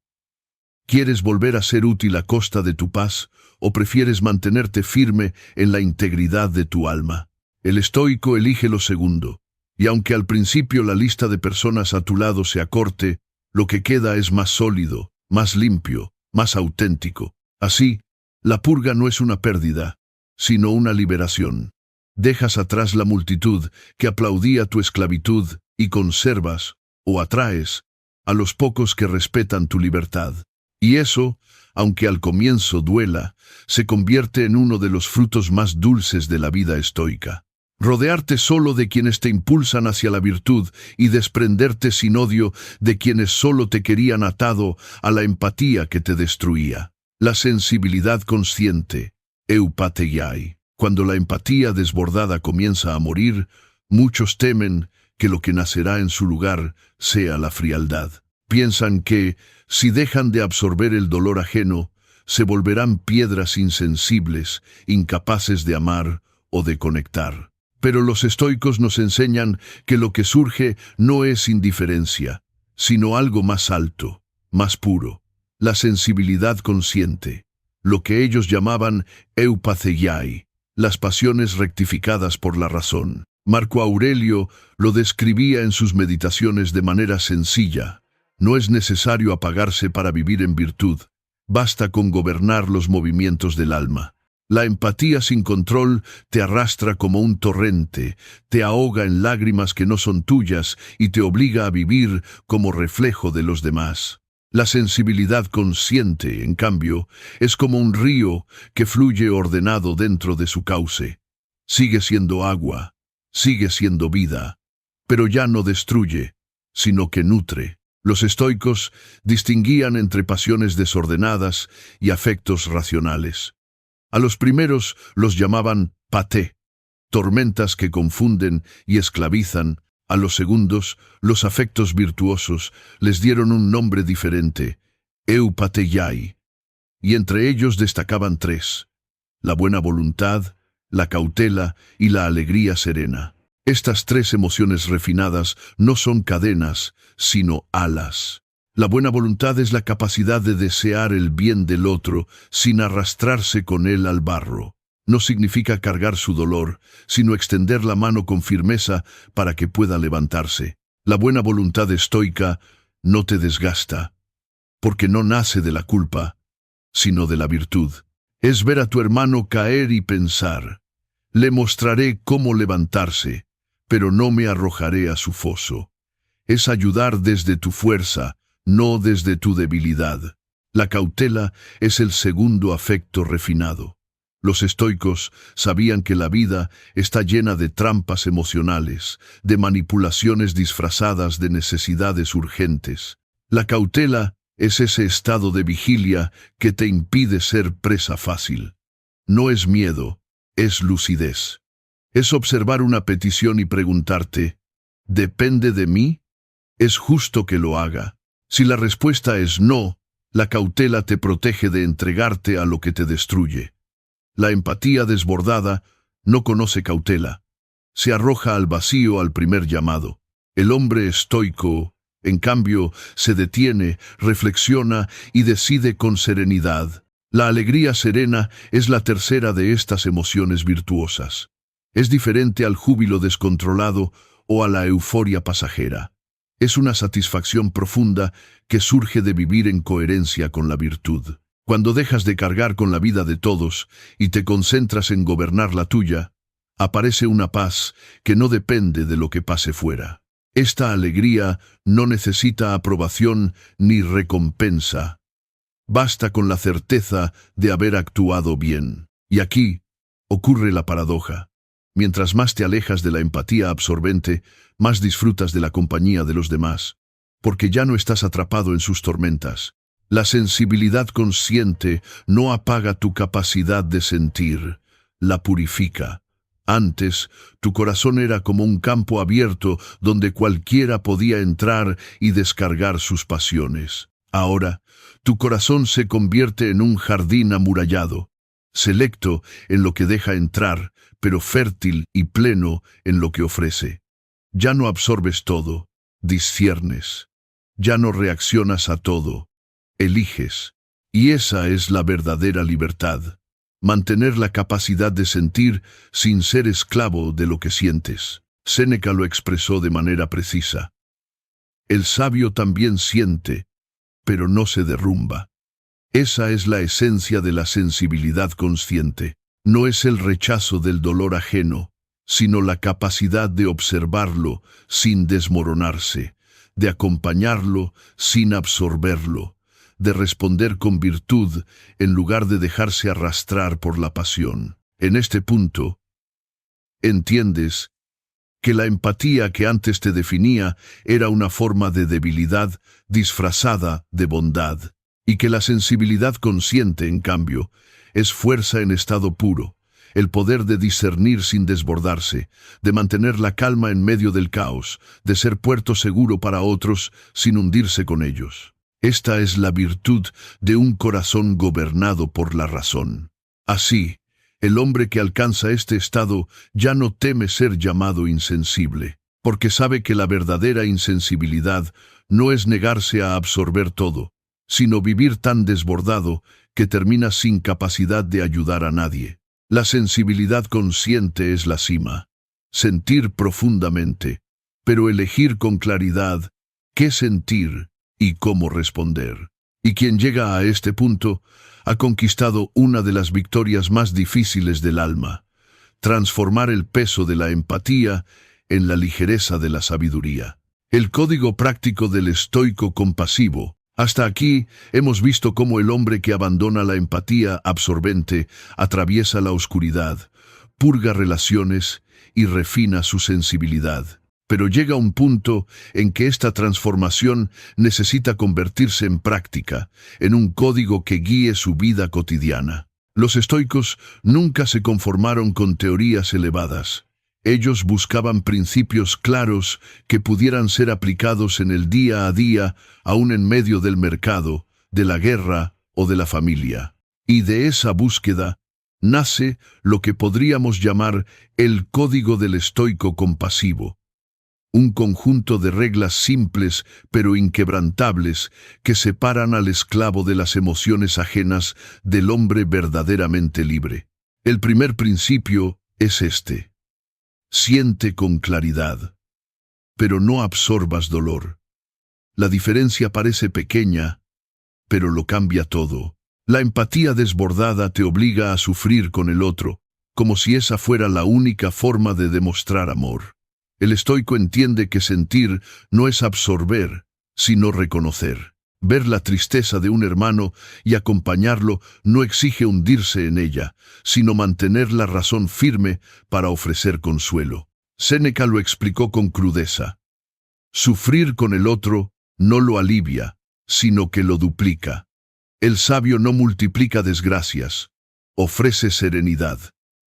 ¿Quieres volver a ser útil a costa de tu paz, o prefieres mantenerte firme en la integridad de tu alma? El estoico elige lo segundo, y aunque al principio la lista de personas a tu lado se acorte, lo que queda es más sólido, más limpio, más auténtico. Así, la purga no es una pérdida, sino una liberación. Dejas atrás la multitud que aplaudía tu esclavitud y conservas, o atraes, a los pocos que respetan tu libertad. Y eso, aunque al comienzo duela, se convierte en uno de los frutos más dulces de la vida estoica. Rodearte solo de quienes te impulsan hacia la virtud y desprenderte sin odio de quienes solo te querían atado a la empatía que te destruía. La sensibilidad consciente, eupateiai. Cuando la empatía desbordada comienza a morir, muchos temen que lo que nacerá en su lugar sea la frialdad. Piensan que, si dejan de absorber el dolor ajeno, se volverán piedras insensibles, incapaces de amar o de conectar. Pero los estoicos nos enseñan que lo que surge no es indiferencia, sino algo más alto, más puro, la sensibilidad consciente, lo que ellos llamaban eupateiai. las pasiones rectificadas por la razón. Marco Aurelio lo describía en sus meditaciones de manera sencilla. No es necesario apagarse para vivir en virtud. Basta con gobernar los movimientos del alma. La empatía sin control te arrastra como un torrente, te ahoga en lágrimas que no son tuyas y te obliga a vivir como reflejo de los demás. La sensibilidad consciente, en cambio, es como un río que fluye ordenado dentro de su cauce. Sigue siendo agua, sigue siendo vida, pero ya no destruye, sino que nutre. Los estoicos distinguían entre pasiones desordenadas y afectos racionales. A los primeros los llamaban paté, tormentas que confunden y esclavizan. A los segundos, los afectos virtuosos, les dieron un nombre diferente, eupateiai, y entre ellos destacaban tres: la buena voluntad, la cautela y la alegría serena. Estas tres emociones refinadas no son cadenas, sino alas. La buena voluntad es la capacidad de desear el bien del otro sin arrastrarse con él al barro. No significa cargar su dolor, sino extender la mano con firmeza para que pueda levantarse. La buena voluntad estoica no te desgasta, porque no nace de la culpa, sino de la virtud. Es ver a tu hermano caer y pensar: le mostraré cómo levantarse, pero no me arrojaré a su foso. Es ayudar desde tu fuerza, no desde tu debilidad. La cautela es el segundo afecto refinado. Los estoicos sabían que la vida está llena de trampas emocionales, de manipulaciones disfrazadas de necesidades urgentes. La cautela es ese estado de vigilia que te impide ser presa fácil. No es miedo, es lucidez. Es observar una petición y preguntarte: ¿depende de mí? ¿Es justo que lo haga? Si la respuesta es no, la cautela te protege de entregarte a lo que te destruye. La empatía desbordada no conoce cautela. Se arroja al vacío al primer llamado. El hombre estoico, en cambio, se detiene, reflexiona y decide con serenidad. La alegría serena es la tercera de estas emociones virtuosas. Es diferente al júbilo descontrolado o a la euforia pasajera. Es una satisfacción profunda que surge de vivir en coherencia con la virtud. Cuando dejas de cargar con la vida de todos y te concentras en gobernar la tuya, aparece una paz que no depende de lo que pase fuera. Esta alegría no necesita aprobación ni recompensa. Basta con la certeza de haber actuado bien. Y aquí ocurre la paradoja. Mientras más te alejas de la empatía absorbente, más disfrutas de la compañía de los demás, porque ya no estás atrapado en sus tormentas. La sensibilidad consciente no apaga tu capacidad de sentir, la purifica. Antes, tu corazón era como un campo abierto donde cualquiera podía entrar y descargar sus pasiones. Ahora, tu corazón se convierte en un jardín amurallado, selecto en lo que deja entrar, pero fértil y pleno en lo que ofrece. Ya no absorbes todo, disciernes. Ya no reaccionas a todo, eliges. Y esa es la verdadera libertad. Mantener la capacidad de sentir sin ser esclavo de lo que sientes. Séneca lo expresó de manera precisa. El sabio también siente, pero no se derrumba. Esa es la esencia de la sensibilidad consciente. No es el rechazo del dolor ajeno, sino la capacidad de observarlo sin desmoronarse, de acompañarlo sin absorberlo, de responder con virtud en lugar de dejarse arrastrar por la pasión. En este punto, entiendes que la empatía que antes te definía era una forma de debilidad disfrazada de bondad, y que la sensibilidad consciente, en cambio, es fuerza en estado puro, el poder de discernir sin desbordarse, de mantener la calma en medio del caos, de ser puerto seguro para otros sin hundirse con ellos. Esta es la virtud de un corazón gobernado por la razón. Así, el hombre que alcanza este estado ya no teme ser llamado insensible, porque sabe que la verdadera insensibilidad no es negarse a absorber todo, sino vivir tan desbordado que termina sin capacidad de ayudar a nadie. La sensibilidad consciente es la cima. Sentir profundamente, pero elegir con claridad qué sentir y cómo responder. Y quien llega a este punto ha conquistado una de las victorias más difíciles del alma: transformar el peso de la empatía en la ligereza de la sabiduría. El código práctico del estoico compasivo. Hasta aquí hemos visto cómo el hombre que abandona la empatía absorbente atraviesa la oscuridad, purga relaciones y refina su sensibilidad. Pero llega un punto en que esta transformación necesita convertirse en práctica, en un código que guíe su vida cotidiana. Los estoicos nunca se conformaron con teorías elevadas. Ellos buscaban principios claros que pudieran ser aplicados en el día a día, aún en medio del mercado, de la guerra o de la familia. Y de esa búsqueda nace lo que podríamos llamar el código del estoico compasivo. Un conjunto de reglas simples pero inquebrantables que separan al esclavo de las emociones ajenas del hombre verdaderamente libre. El primer principio es este: siente con claridad, pero no absorbas dolor. La diferencia parece pequeña, pero lo cambia todo. La empatía desbordada te obliga a sufrir con el otro, como si esa fuera la única forma de demostrar amor. El estoico entiende que sentir no es absorber, sino reconocer. Ver la tristeza de un hermano y acompañarlo no exige hundirse en ella, sino mantener la razón firme para ofrecer consuelo. Séneca lo explicó con crudeza: sufrir con el otro no lo alivia, sino que lo duplica. El sabio no multiplica desgracias, ofrece serenidad.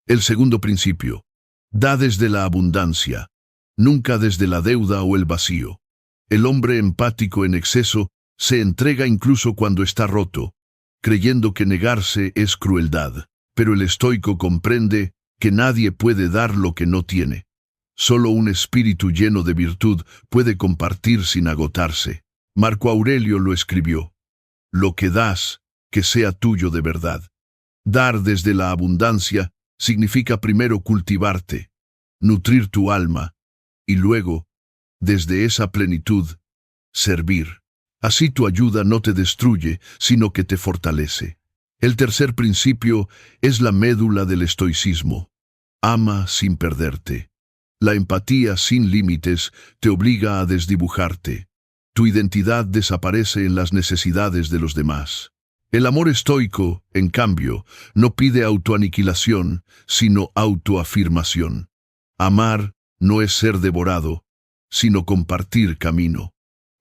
El segundo principio: da desde la abundancia, nunca desde la deuda o el vacío. El hombre empático en exceso se entrega incluso cuando está roto, creyendo que negarse es crueldad. Pero el estoico comprende que nadie puede dar lo que no tiene. Solo un espíritu lleno de virtud puede compartir sin agotarse. Marco Aurelio lo escribió: lo que das, que sea tuyo de verdad. Dar desde la abundancia significa primero cultivarte, nutrir tu alma, y luego, desde esa plenitud, servir. Así tu ayuda no te destruye, sino que te fortalece. El tercer principio es la médula del estoicismo: ama sin perderte. La empatía sin límites te obliga a desdibujarte. Tu identidad desaparece en las necesidades de los demás. El amor estoico, en cambio, no pide autoaniquilación, sino autoafirmación. Amar no es ser devorado, sino compartir camino.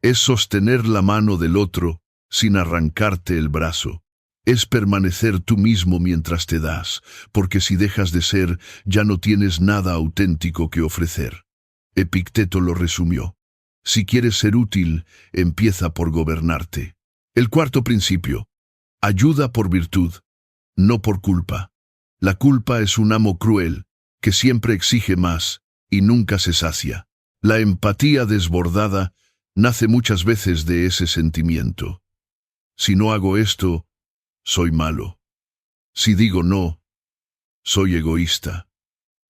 Es sostener la mano del otro sin arrancarte el brazo. Es permanecer tú mismo mientras te das, porque si dejas de ser, ya no tienes nada auténtico que ofrecer. Epicteto lo resumió: si quieres ser útil, empieza por gobernarte. El cuarto principio: ayuda por virtud, no por culpa. La culpa es un amo cruel, que siempre exige más y nunca se sacia. La empatía desbordada nace muchas veces de ese sentimiento. Si no hago esto, soy malo. Si digo no, soy egoísta.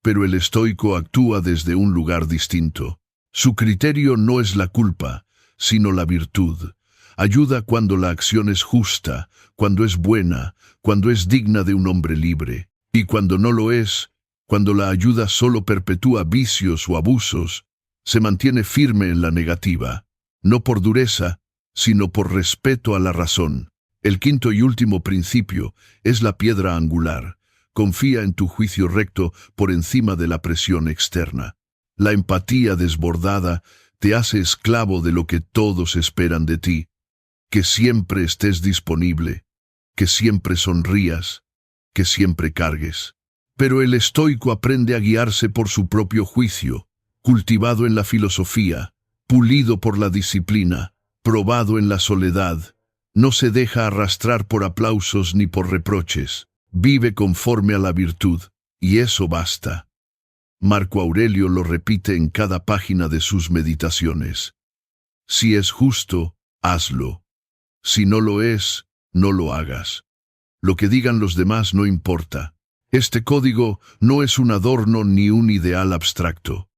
Pero el estoico actúa desde un lugar distinto. Su criterio no es la culpa, sino la virtud. Ayuda cuando la acción es justa, cuando es buena, cuando es digna de un hombre libre. Y cuando no lo es, cuando la ayuda solo perpetúa vicios o abusos, se mantiene firme en la negativa, no por dureza, sino por respeto a la razón. El quinto y último principio es la piedra angular: confía en tu juicio recto por encima de la presión externa. La empatía desbordada te hace esclavo de lo que todos esperan de ti: que siempre estés disponible, que siempre sonrías, que siempre cargues. Pero el estoico aprende a guiarse por su propio juicio, cultivado en la filosofía, pulido por la disciplina, probado en la soledad. No se deja arrastrar por aplausos ni por reproches. Vive conforme a la virtud, y eso basta. Marco Aurelio lo repite en cada página de sus meditaciones: si es justo, hazlo. Si no lo es, no lo hagas. Lo que digan los demás no importa. Este código no es un adorno ni un ideal abstracto.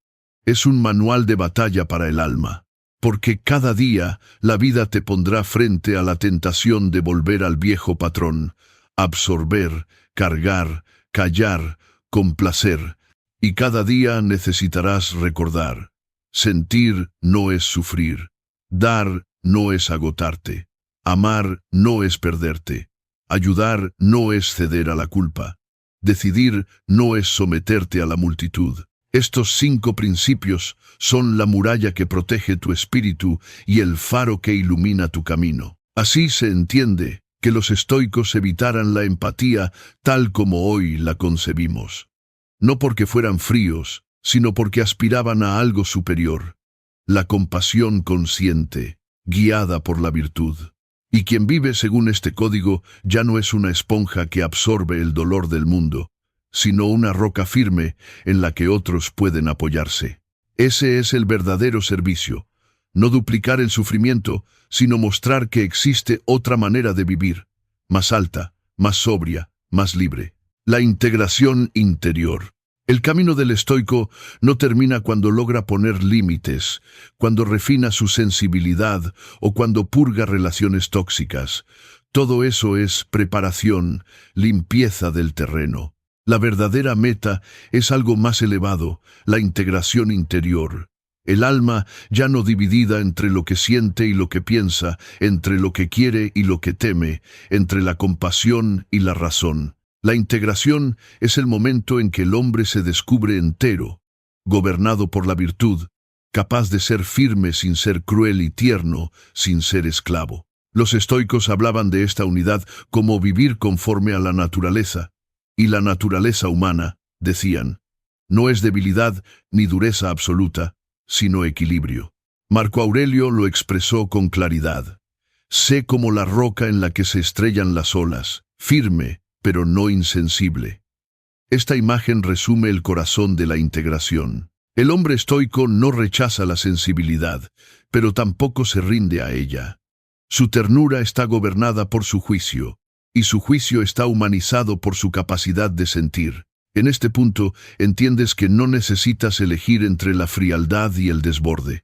Es un manual de batalla para el alma. Porque cada día la vida te pondrá frente a la tentación de volver al viejo patrón, absorber, cargar, callar, complacer, y cada día necesitarás recordar. Sentir no es sufrir, dar no es agotarte, amar no es perderte, ayudar no es ceder a la culpa, decidir no es someterte a la multitud. Estos 5 principios son la muralla que protege tu espíritu y el faro que ilumina tu camino. Así se entiende que los estoicos evitaran la empatía tal como hoy la concebimos. No porque fueran fríos, sino porque aspiraban a algo superior, la compasión consciente, guiada por la virtud. Y quien vive según este código ya no es una esponja que absorbe el dolor del mundo, sino una roca firme en la que otros pueden apoyarse. Ese es el verdadero servicio, no duplicar el sufrimiento, sino mostrar que existe otra manera de vivir, más alta, más sobria, más libre. La integración interior. El camino del estoico no termina cuando logra poner límites, cuando refina su sensibilidad o cuando purga relaciones tóxicas. Todo eso es preparación, limpieza del terreno. La verdadera meta es algo más elevado, la integración interior. El alma ya no dividida entre lo que siente y lo que piensa, entre lo que quiere y lo que teme, entre la compasión y la razón. La integración es el momento en que el hombre se descubre entero, gobernado por la virtud, capaz de ser firme sin ser cruel y tierno, sin ser esclavo. Los estoicos hablaban de esta unidad como vivir conforme a la naturaleza. Y la naturaleza humana, decían, no es debilidad ni dureza absoluta, sino equilibrio. Marco Aurelio lo expresó con claridad. Sé como la roca en la que se estrellan las olas, firme, pero no insensible. Esta imagen resume el corazón de la integración. El hombre estoico no rechaza la sensibilidad, pero tampoco se rinde a ella. Su ternura está gobernada por su juicio, y su juicio está humanizado por su capacidad de sentir. En este punto, entiendes que no necesitas elegir entre la frialdad y el desborde.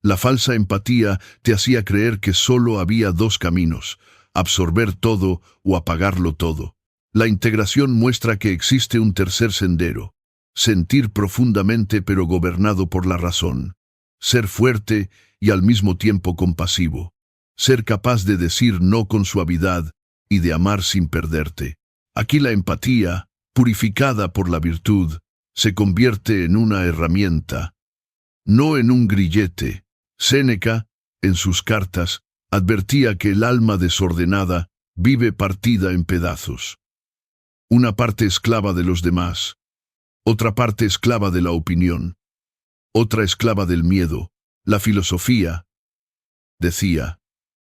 La falsa empatía te hacía creer que solo había 2 caminos, absorber todo o apagarlo todo. La integración muestra que existe un tercer sendero, sentir profundamente pero gobernado por la razón, ser fuerte y al mismo tiempo compasivo, ser capaz de decir no con suavidad, y de amar sin perderte. Aquí la empatía, purificada por la virtud, se convierte en una herramienta, no en un grillete. Séneca, en sus cartas, advertía que el alma desordenada vive partida en pedazos. Una parte esclava de los demás, otra parte esclava de la opinión, otra esclava del miedo. La filosofía, decía,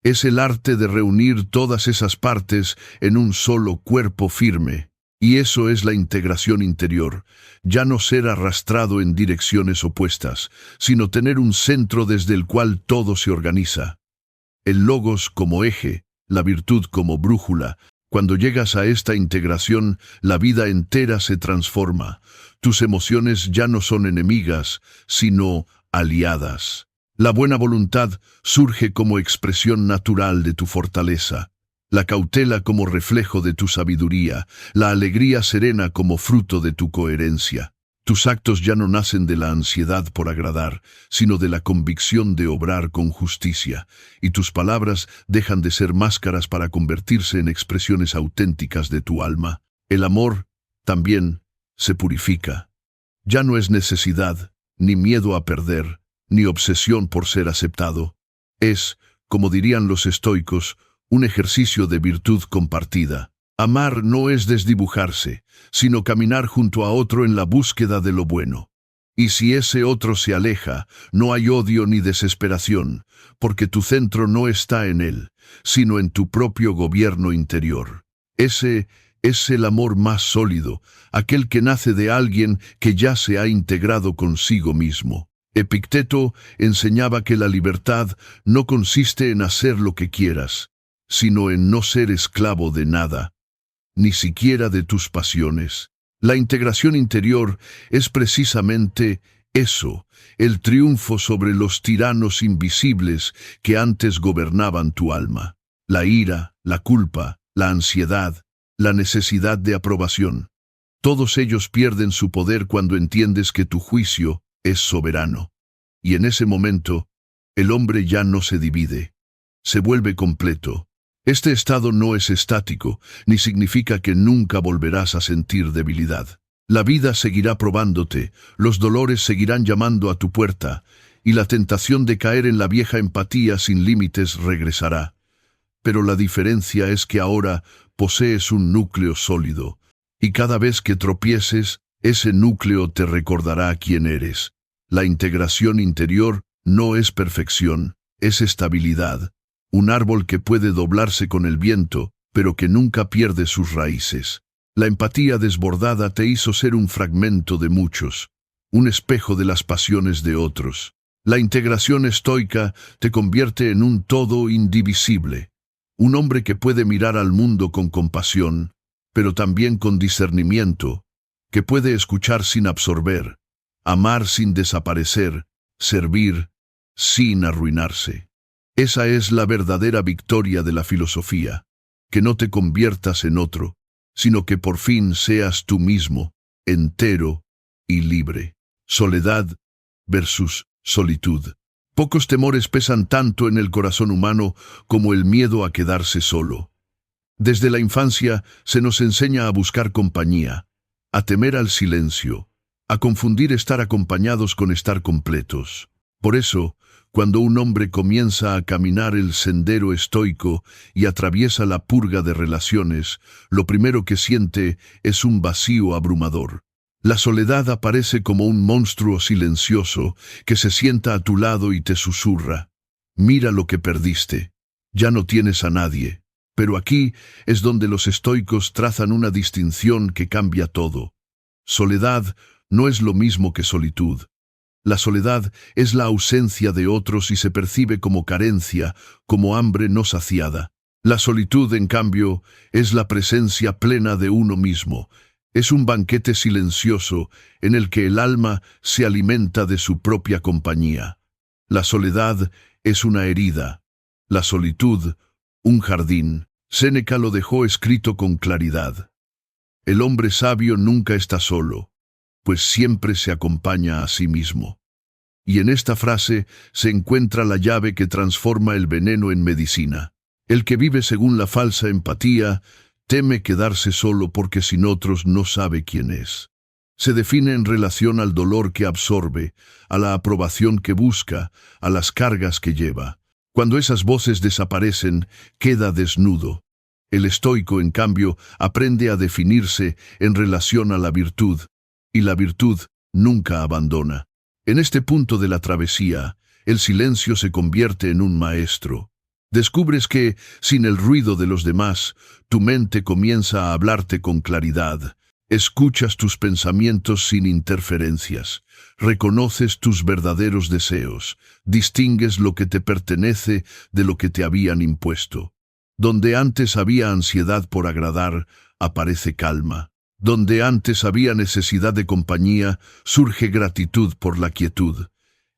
es el arte de reunir todas esas partes en un solo cuerpo firme, y eso es la integración interior, ya no ser arrastrado en direcciones opuestas, sino tener un centro desde el cual todo se organiza. El logos como eje, la virtud como brújula. Cuando llegas a esta integración, la vida entera se transforma. Tus emociones ya no son enemigas, sino aliadas. La buena voluntad surge como expresión natural de tu fortaleza, la cautela como reflejo de tu sabiduría, la alegría serena como fruto de tu coherencia. Tus actos ya no nacen de la ansiedad por agradar, sino de la convicción de obrar con justicia, y tus palabras dejan de ser máscaras para convertirse en expresiones auténticas de tu alma. El amor, también, se purifica. Ya no es necesidad, ni miedo a perder, ni obsesión por ser aceptado. Es, como dirían los estoicos, un ejercicio de virtud compartida. Amar no es desdibujarse, sino caminar junto a otro en la búsqueda de lo bueno. Y si ese otro se aleja, no hay odio ni desesperación, porque tu centro no está en él, sino en tu propio gobierno interior. Ese es el amor más sólido, aquel que nace de alguien que ya se ha integrado consigo mismo. Epicteto enseñaba que la libertad no consiste en hacer lo que quieras, sino en no ser esclavo de nada. ni siquiera de tus pasiones. La integración interior es precisamente eso, el triunfo sobre los tiranos invisibles que antes gobernaban tu alma. La ira, la culpa, la ansiedad, la necesidad de aprobación. Todos ellos pierden su poder cuando entiendes que tu juicio es soberano. Y en ese momento, el hombre ya no se divide, se vuelve completo. Este estado no es estático, ni significa que nunca volverás a sentir debilidad. La vida seguirá probándote, los dolores seguirán llamando a tu puerta, y la tentación de caer en la vieja empatía sin límites regresará. Pero la diferencia es que ahora posees un núcleo sólido, y cada vez que tropieces, ese núcleo te recordará quién eres. La integración interior no es perfección, es estabilidad. Un árbol que puede doblarse con el viento, pero que nunca pierde sus raíces. La empatía desbordada te hizo ser un fragmento de muchos, un espejo de las pasiones de otros. La integración estoica te convierte en un todo indivisible. Un hombre que puede mirar al mundo con compasión, pero también con discernimiento, que puede escuchar sin absorber, amar sin desaparecer, servir sin arruinarse. Esa es la verdadera victoria de la filosofía, que no te conviertas en otro, sino que por fin seas tú mismo, entero y libre. Soledad versus solitud. Pocos temores pesan tanto en el corazón humano como el miedo a quedarse solo. Desde la infancia se nos enseña a buscar compañía, a temer al silencio, a confundir estar acompañados con estar completos. Por eso, cuando un hombre comienza a caminar el sendero estoico y atraviesa la purga de relaciones, lo primero que siente es un vacío abrumador. La soledad aparece como un monstruo silencioso que se sienta a tu lado y te susurra: mira lo que perdiste, ya no tienes a nadie. Pero aquí es donde los estoicos trazan una distinción que cambia todo. Soledad no es lo mismo que solitud. La soledad es la ausencia de otros y se percibe como carencia, como hambre no saciada. La solitud, en cambio, es la presencia plena de uno mismo. Es un banquete silencioso en el que el alma se alimenta de su propia compañía. La soledad es una herida. La solitud, un jardín. Séneca lo dejó escrito con claridad. El hombre sabio nunca está solo, pues siempre se acompaña a sí mismo. Y en esta frase se encuentra la llave que transforma el veneno en medicina. El que vive según la falsa empatía teme quedarse solo porque sin otros no sabe quién es. Se define en relación al dolor que absorbe, a la aprobación que busca, a las cargas que lleva. Cuando esas voces desaparecen, queda desnudo. El estoico, en cambio, aprende a definirse en relación a la virtud, y la virtud nunca abandona. En este punto de la travesía, el silencio se convierte en un maestro. Descubres que, sin el ruido de los demás, tu mente comienza a hablarte con claridad. Escuchas tus pensamientos sin interferencias. Reconoces tus verdaderos deseos. Distingues lo que te pertenece de lo que te habían impuesto. Donde antes había ansiedad por agradar, aparece calma. Donde antes había necesidad de compañía, surge gratitud por la quietud.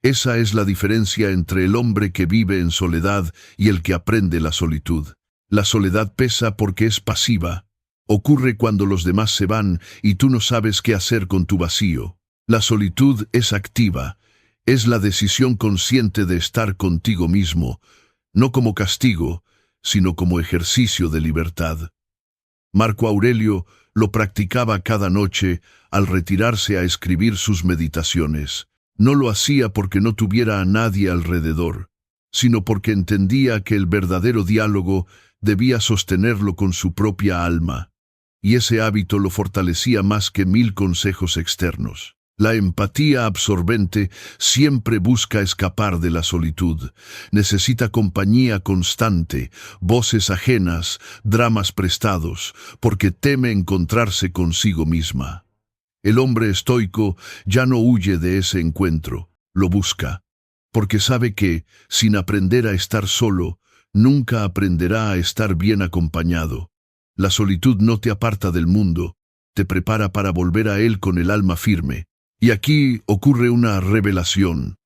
Esa es la diferencia entre el hombre que vive en soledad y el que aprende la solitud. La soledad pesa porque es pasiva. Ocurre cuando los demás se van y tú no sabes qué hacer con tu vacío. La solitud es activa. Es la decisión consciente de estar contigo mismo, no como castigo, sino como ejercicio de libertad. Marco Aurelio lo practicaba cada noche al retirarse a escribir sus meditaciones. No lo hacía porque no tuviera a nadie alrededor, sino porque entendía que el verdadero diálogo debía sostenerlo con su propia alma, y ese hábito lo fortalecía más que 1000 consejos externos. La empatía absorbente siempre busca escapar de la solitud. Necesita compañía constante, voces ajenas, dramas prestados, porque teme encontrarse consigo misma. El hombre estoico ya no huye de ese encuentro, lo busca, porque sabe que, sin aprender a estar solo, nunca aprenderá a estar bien acompañado. La solitud no te aparta del mundo, te prepara para volver a él con el alma firme. Y aquí ocurre una revelación.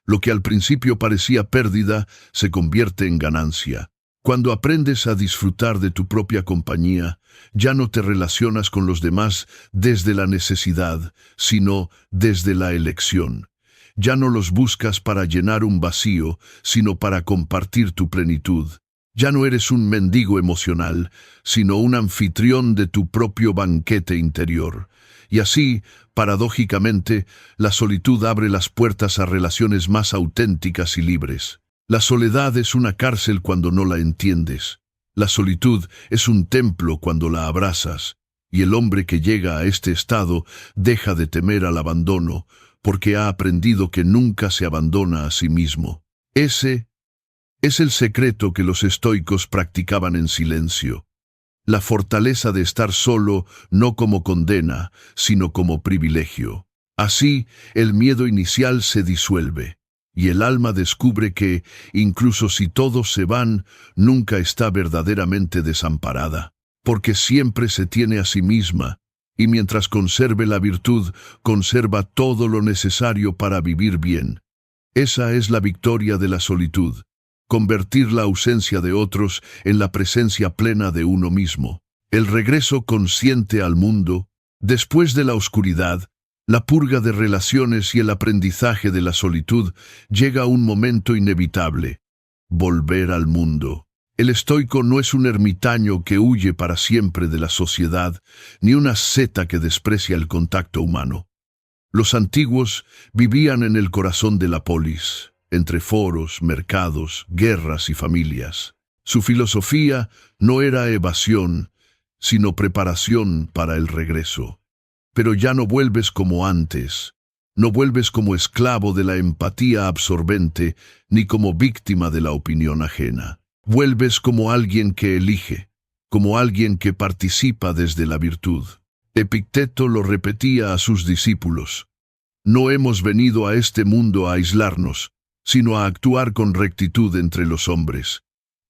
Lo que al principio parecía pérdida se convierte en ganancia. Cuando aprendes a disfrutar de tu propia compañía, ya no te relacionas con los demás desde la necesidad, sino desde la elección. Ya no los buscas para llenar un vacío, sino para compartir tu plenitud. Ya no eres un mendigo emocional, sino un anfitrión de tu propio banquete interior. Y así, paradójicamente, la solitud abre las puertas a relaciones más auténticas y libres. La soledad es una cárcel cuando no la entiendes. La solitud es un templo cuando la abrazas. Y el hombre que llega a este estado deja de temer al abandono, porque ha aprendido que nunca se abandona a sí mismo. Ese es el secreto que los estoicos practicaban en silencio. La fortaleza de estar solo no como condena, sino como privilegio. Así, el miedo inicial se disuelve, y el alma descubre que, incluso si todos se van, nunca está verdaderamente desamparada, porque siempre se tiene a sí misma, y mientras conserve la virtud, conserva todo lo necesario para vivir bien. Esa es la victoria de la solitud. Convertir la ausencia de otros en la presencia plena de uno mismo. El regreso consciente al mundo, después de la oscuridad, la purga de relaciones y el aprendizaje de la solitud, llega un momento inevitable: volver al mundo. El estoico no es un ermitaño que huye para siempre de la sociedad, ni una asceta que desprecia el contacto humano. Los antiguos vivían en el corazón de la polis, entre foros, mercados, guerras y familias. Su filosofía no era evasión, sino preparación para el regreso. Pero ya no vuelves como antes. No vuelves como esclavo de la empatía absorbente, ni como víctima de la opinión ajena. Vuelves como alguien que elige, como alguien que participa desde la virtud. Epicteto lo repetía a sus discípulos: no hemos venido a este mundo a aislarnos, sino a actuar con rectitud entre los hombres.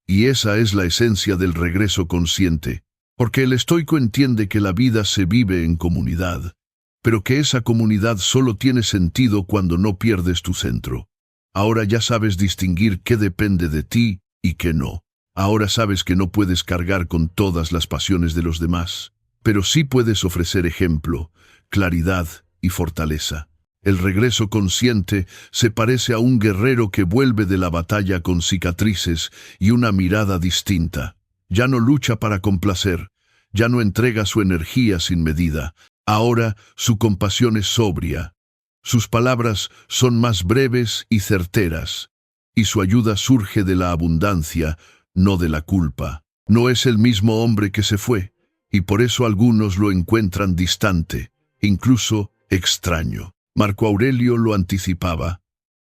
Y esa es la esencia del regreso consciente, porque el estoico entiende que la vida se vive en comunidad, pero que esa comunidad solo tiene sentido cuando no pierdes tu centro. Ahora ya sabes distinguir qué depende de ti y qué no. Ahora sabes que no puedes cargar con todas las pasiones de los demás, pero sí puedes ofrecer ejemplo, claridad y fortaleza. El regreso consciente se parece a un guerrero que vuelve de la batalla con cicatrices y una mirada distinta. Ya no lucha para complacer, ya no entrega su energía sin medida. Ahora su compasión es sobria. Sus palabras son más breves y certeras, y su ayuda surge de la abundancia, no de la culpa. No es el mismo hombre que se fue, y por eso algunos lo encuentran distante, incluso extraño. Marco Aurelio lo anticipaba: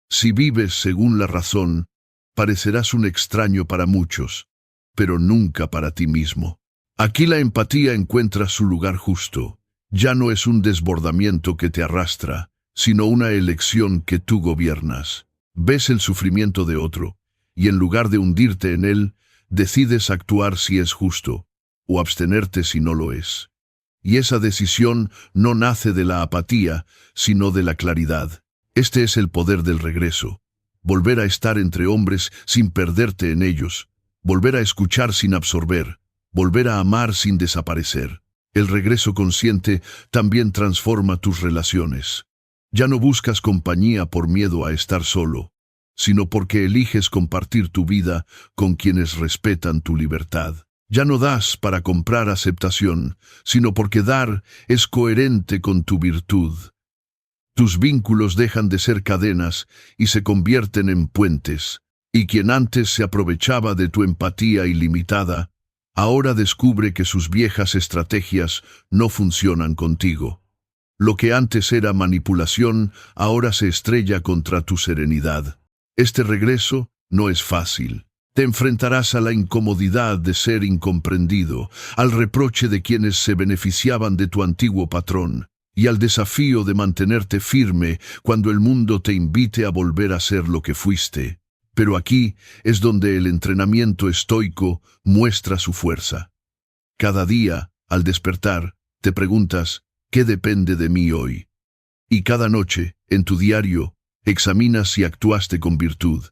si vives según la razón, parecerás un extraño para muchos, pero nunca para ti mismo. Aquí la empatía encuentra su lugar justo. Ya no es un desbordamiento que te arrastra, sino una elección que tú gobiernas. Ves el sufrimiento de otro, y en lugar de hundirte en él, decides actuar si es justo, o abstenerte si no lo es. Y esa decisión no nace de la apatía, sino de la claridad. Este es el poder del regreso. Volver a estar entre hombres sin perderte en ellos. Volver a escuchar sin absorber. Volver a amar sin desaparecer. El regreso consciente también transforma tus relaciones. Ya no buscas compañía por miedo a estar solo, sino porque eliges compartir tu vida con quienes respetan tu libertad. Ya no das para comprar aceptación, sino porque dar es coherente con tu virtud. Tus vínculos dejan de ser cadenas y se convierten en puentes, y quien antes se aprovechaba de tu empatía ilimitada, ahora descubre que sus viejas estrategias no funcionan contigo. Lo que antes era manipulación, ahora se estrella contra tu serenidad. Este regreso no es fácil. Te enfrentarás a la incomodidad de ser incomprendido, al reproche de quienes se beneficiaban de tu antiguo patrón, y al desafío de mantenerte firme cuando el mundo te invite a volver a ser lo que fuiste. Pero aquí es donde el entrenamiento estoico muestra su fuerza. Cada día, al despertar, te preguntas, ¿qué depende de mí hoy? Y cada noche, en tu diario, examinas si actuaste con virtud.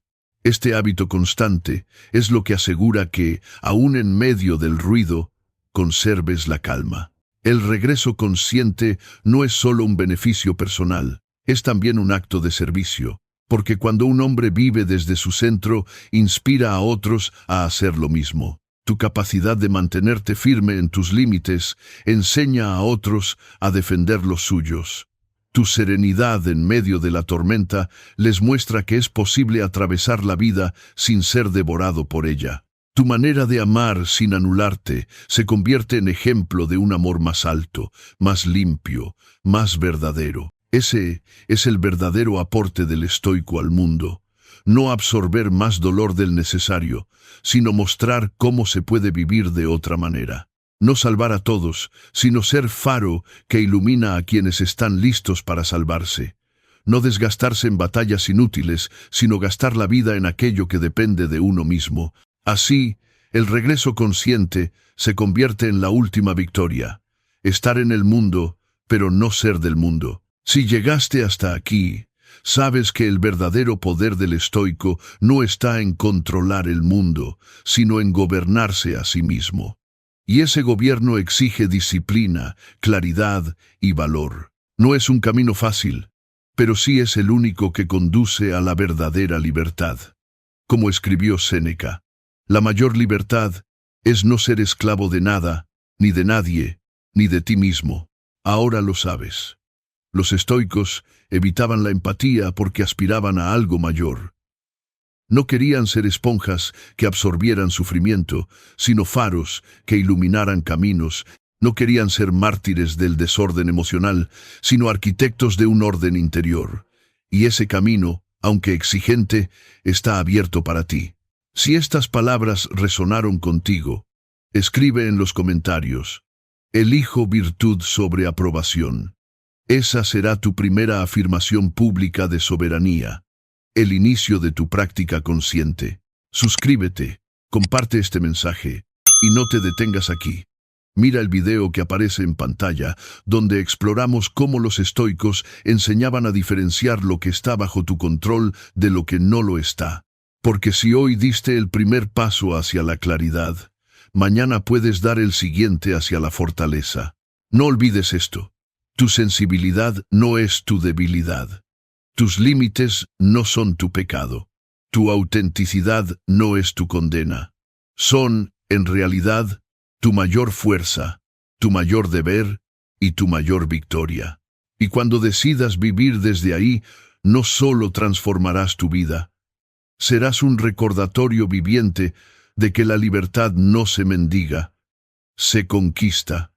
Este hábito constante es lo que asegura que, aún en medio del ruido, conserves la calma. El regreso consciente no es solo un beneficio personal, es también un acto de servicio, porque cuando un hombre vive desde su centro, inspira a otros a hacer lo mismo. Tu capacidad de mantenerte firme en tus límites enseña a otros a defender los suyos. Tu serenidad en medio de la tormenta les muestra que es posible atravesar la vida sin ser devorado por ella. Tu manera de amar sin anularte se convierte en ejemplo de un amor más alto, más limpio, más verdadero. Ese es el verdadero aporte del estoico al mundo. No absorber más dolor del necesario, sino mostrar cómo se puede vivir de otra manera. No salvar a todos, sino ser faro que ilumina a quienes están listos para salvarse. No desgastarse en batallas inútiles, sino gastar la vida en aquello que depende de uno mismo. Así, el regreso consciente se convierte en la última victoria. Estar en el mundo, pero no ser del mundo. Si llegaste hasta aquí, sabes que el verdadero poder del estoico no está en controlar el mundo, sino en gobernarse a sí mismo. Y ese gobierno exige disciplina, claridad y valor. No es un camino fácil, pero sí es el único que conduce a la verdadera libertad. Como escribió Séneca, la mayor libertad es no ser esclavo de nada, ni de nadie, ni de ti mismo. Ahora lo sabes. Los estoicos evitaban la empatía porque aspiraban a algo mayor. No querían ser esponjas que absorbieran sufrimiento, sino faros que iluminaran caminos. No querían ser mártires del desorden emocional, sino arquitectos de un orden interior. Y ese camino, aunque exigente, está abierto para ti. Si estas palabras resonaron contigo, escribe en los comentarios: elijo virtud sobre aprobación. Esa será tu primera afirmación pública de soberanía. El inicio de tu práctica consciente. Suscríbete, comparte este mensaje y no te detengas aquí. Mira el video que aparece en pantalla, donde exploramos cómo los estoicos enseñaban a diferenciar lo que está bajo tu control de lo que no lo está. Porque si hoy diste el primer paso hacia la claridad, mañana puedes dar el siguiente hacia la fortaleza. No olvides esto. Tu sensibilidad no es tu debilidad. Tus límites no son tu pecado. Tu autenticidad no es tu condena. Son, en realidad, tu mayor fuerza, tu mayor deber y tu mayor victoria. Y cuando decidas vivir desde ahí, no solo transformarás tu vida, serás un recordatorio viviente de que la libertad no se mendiga, se conquista.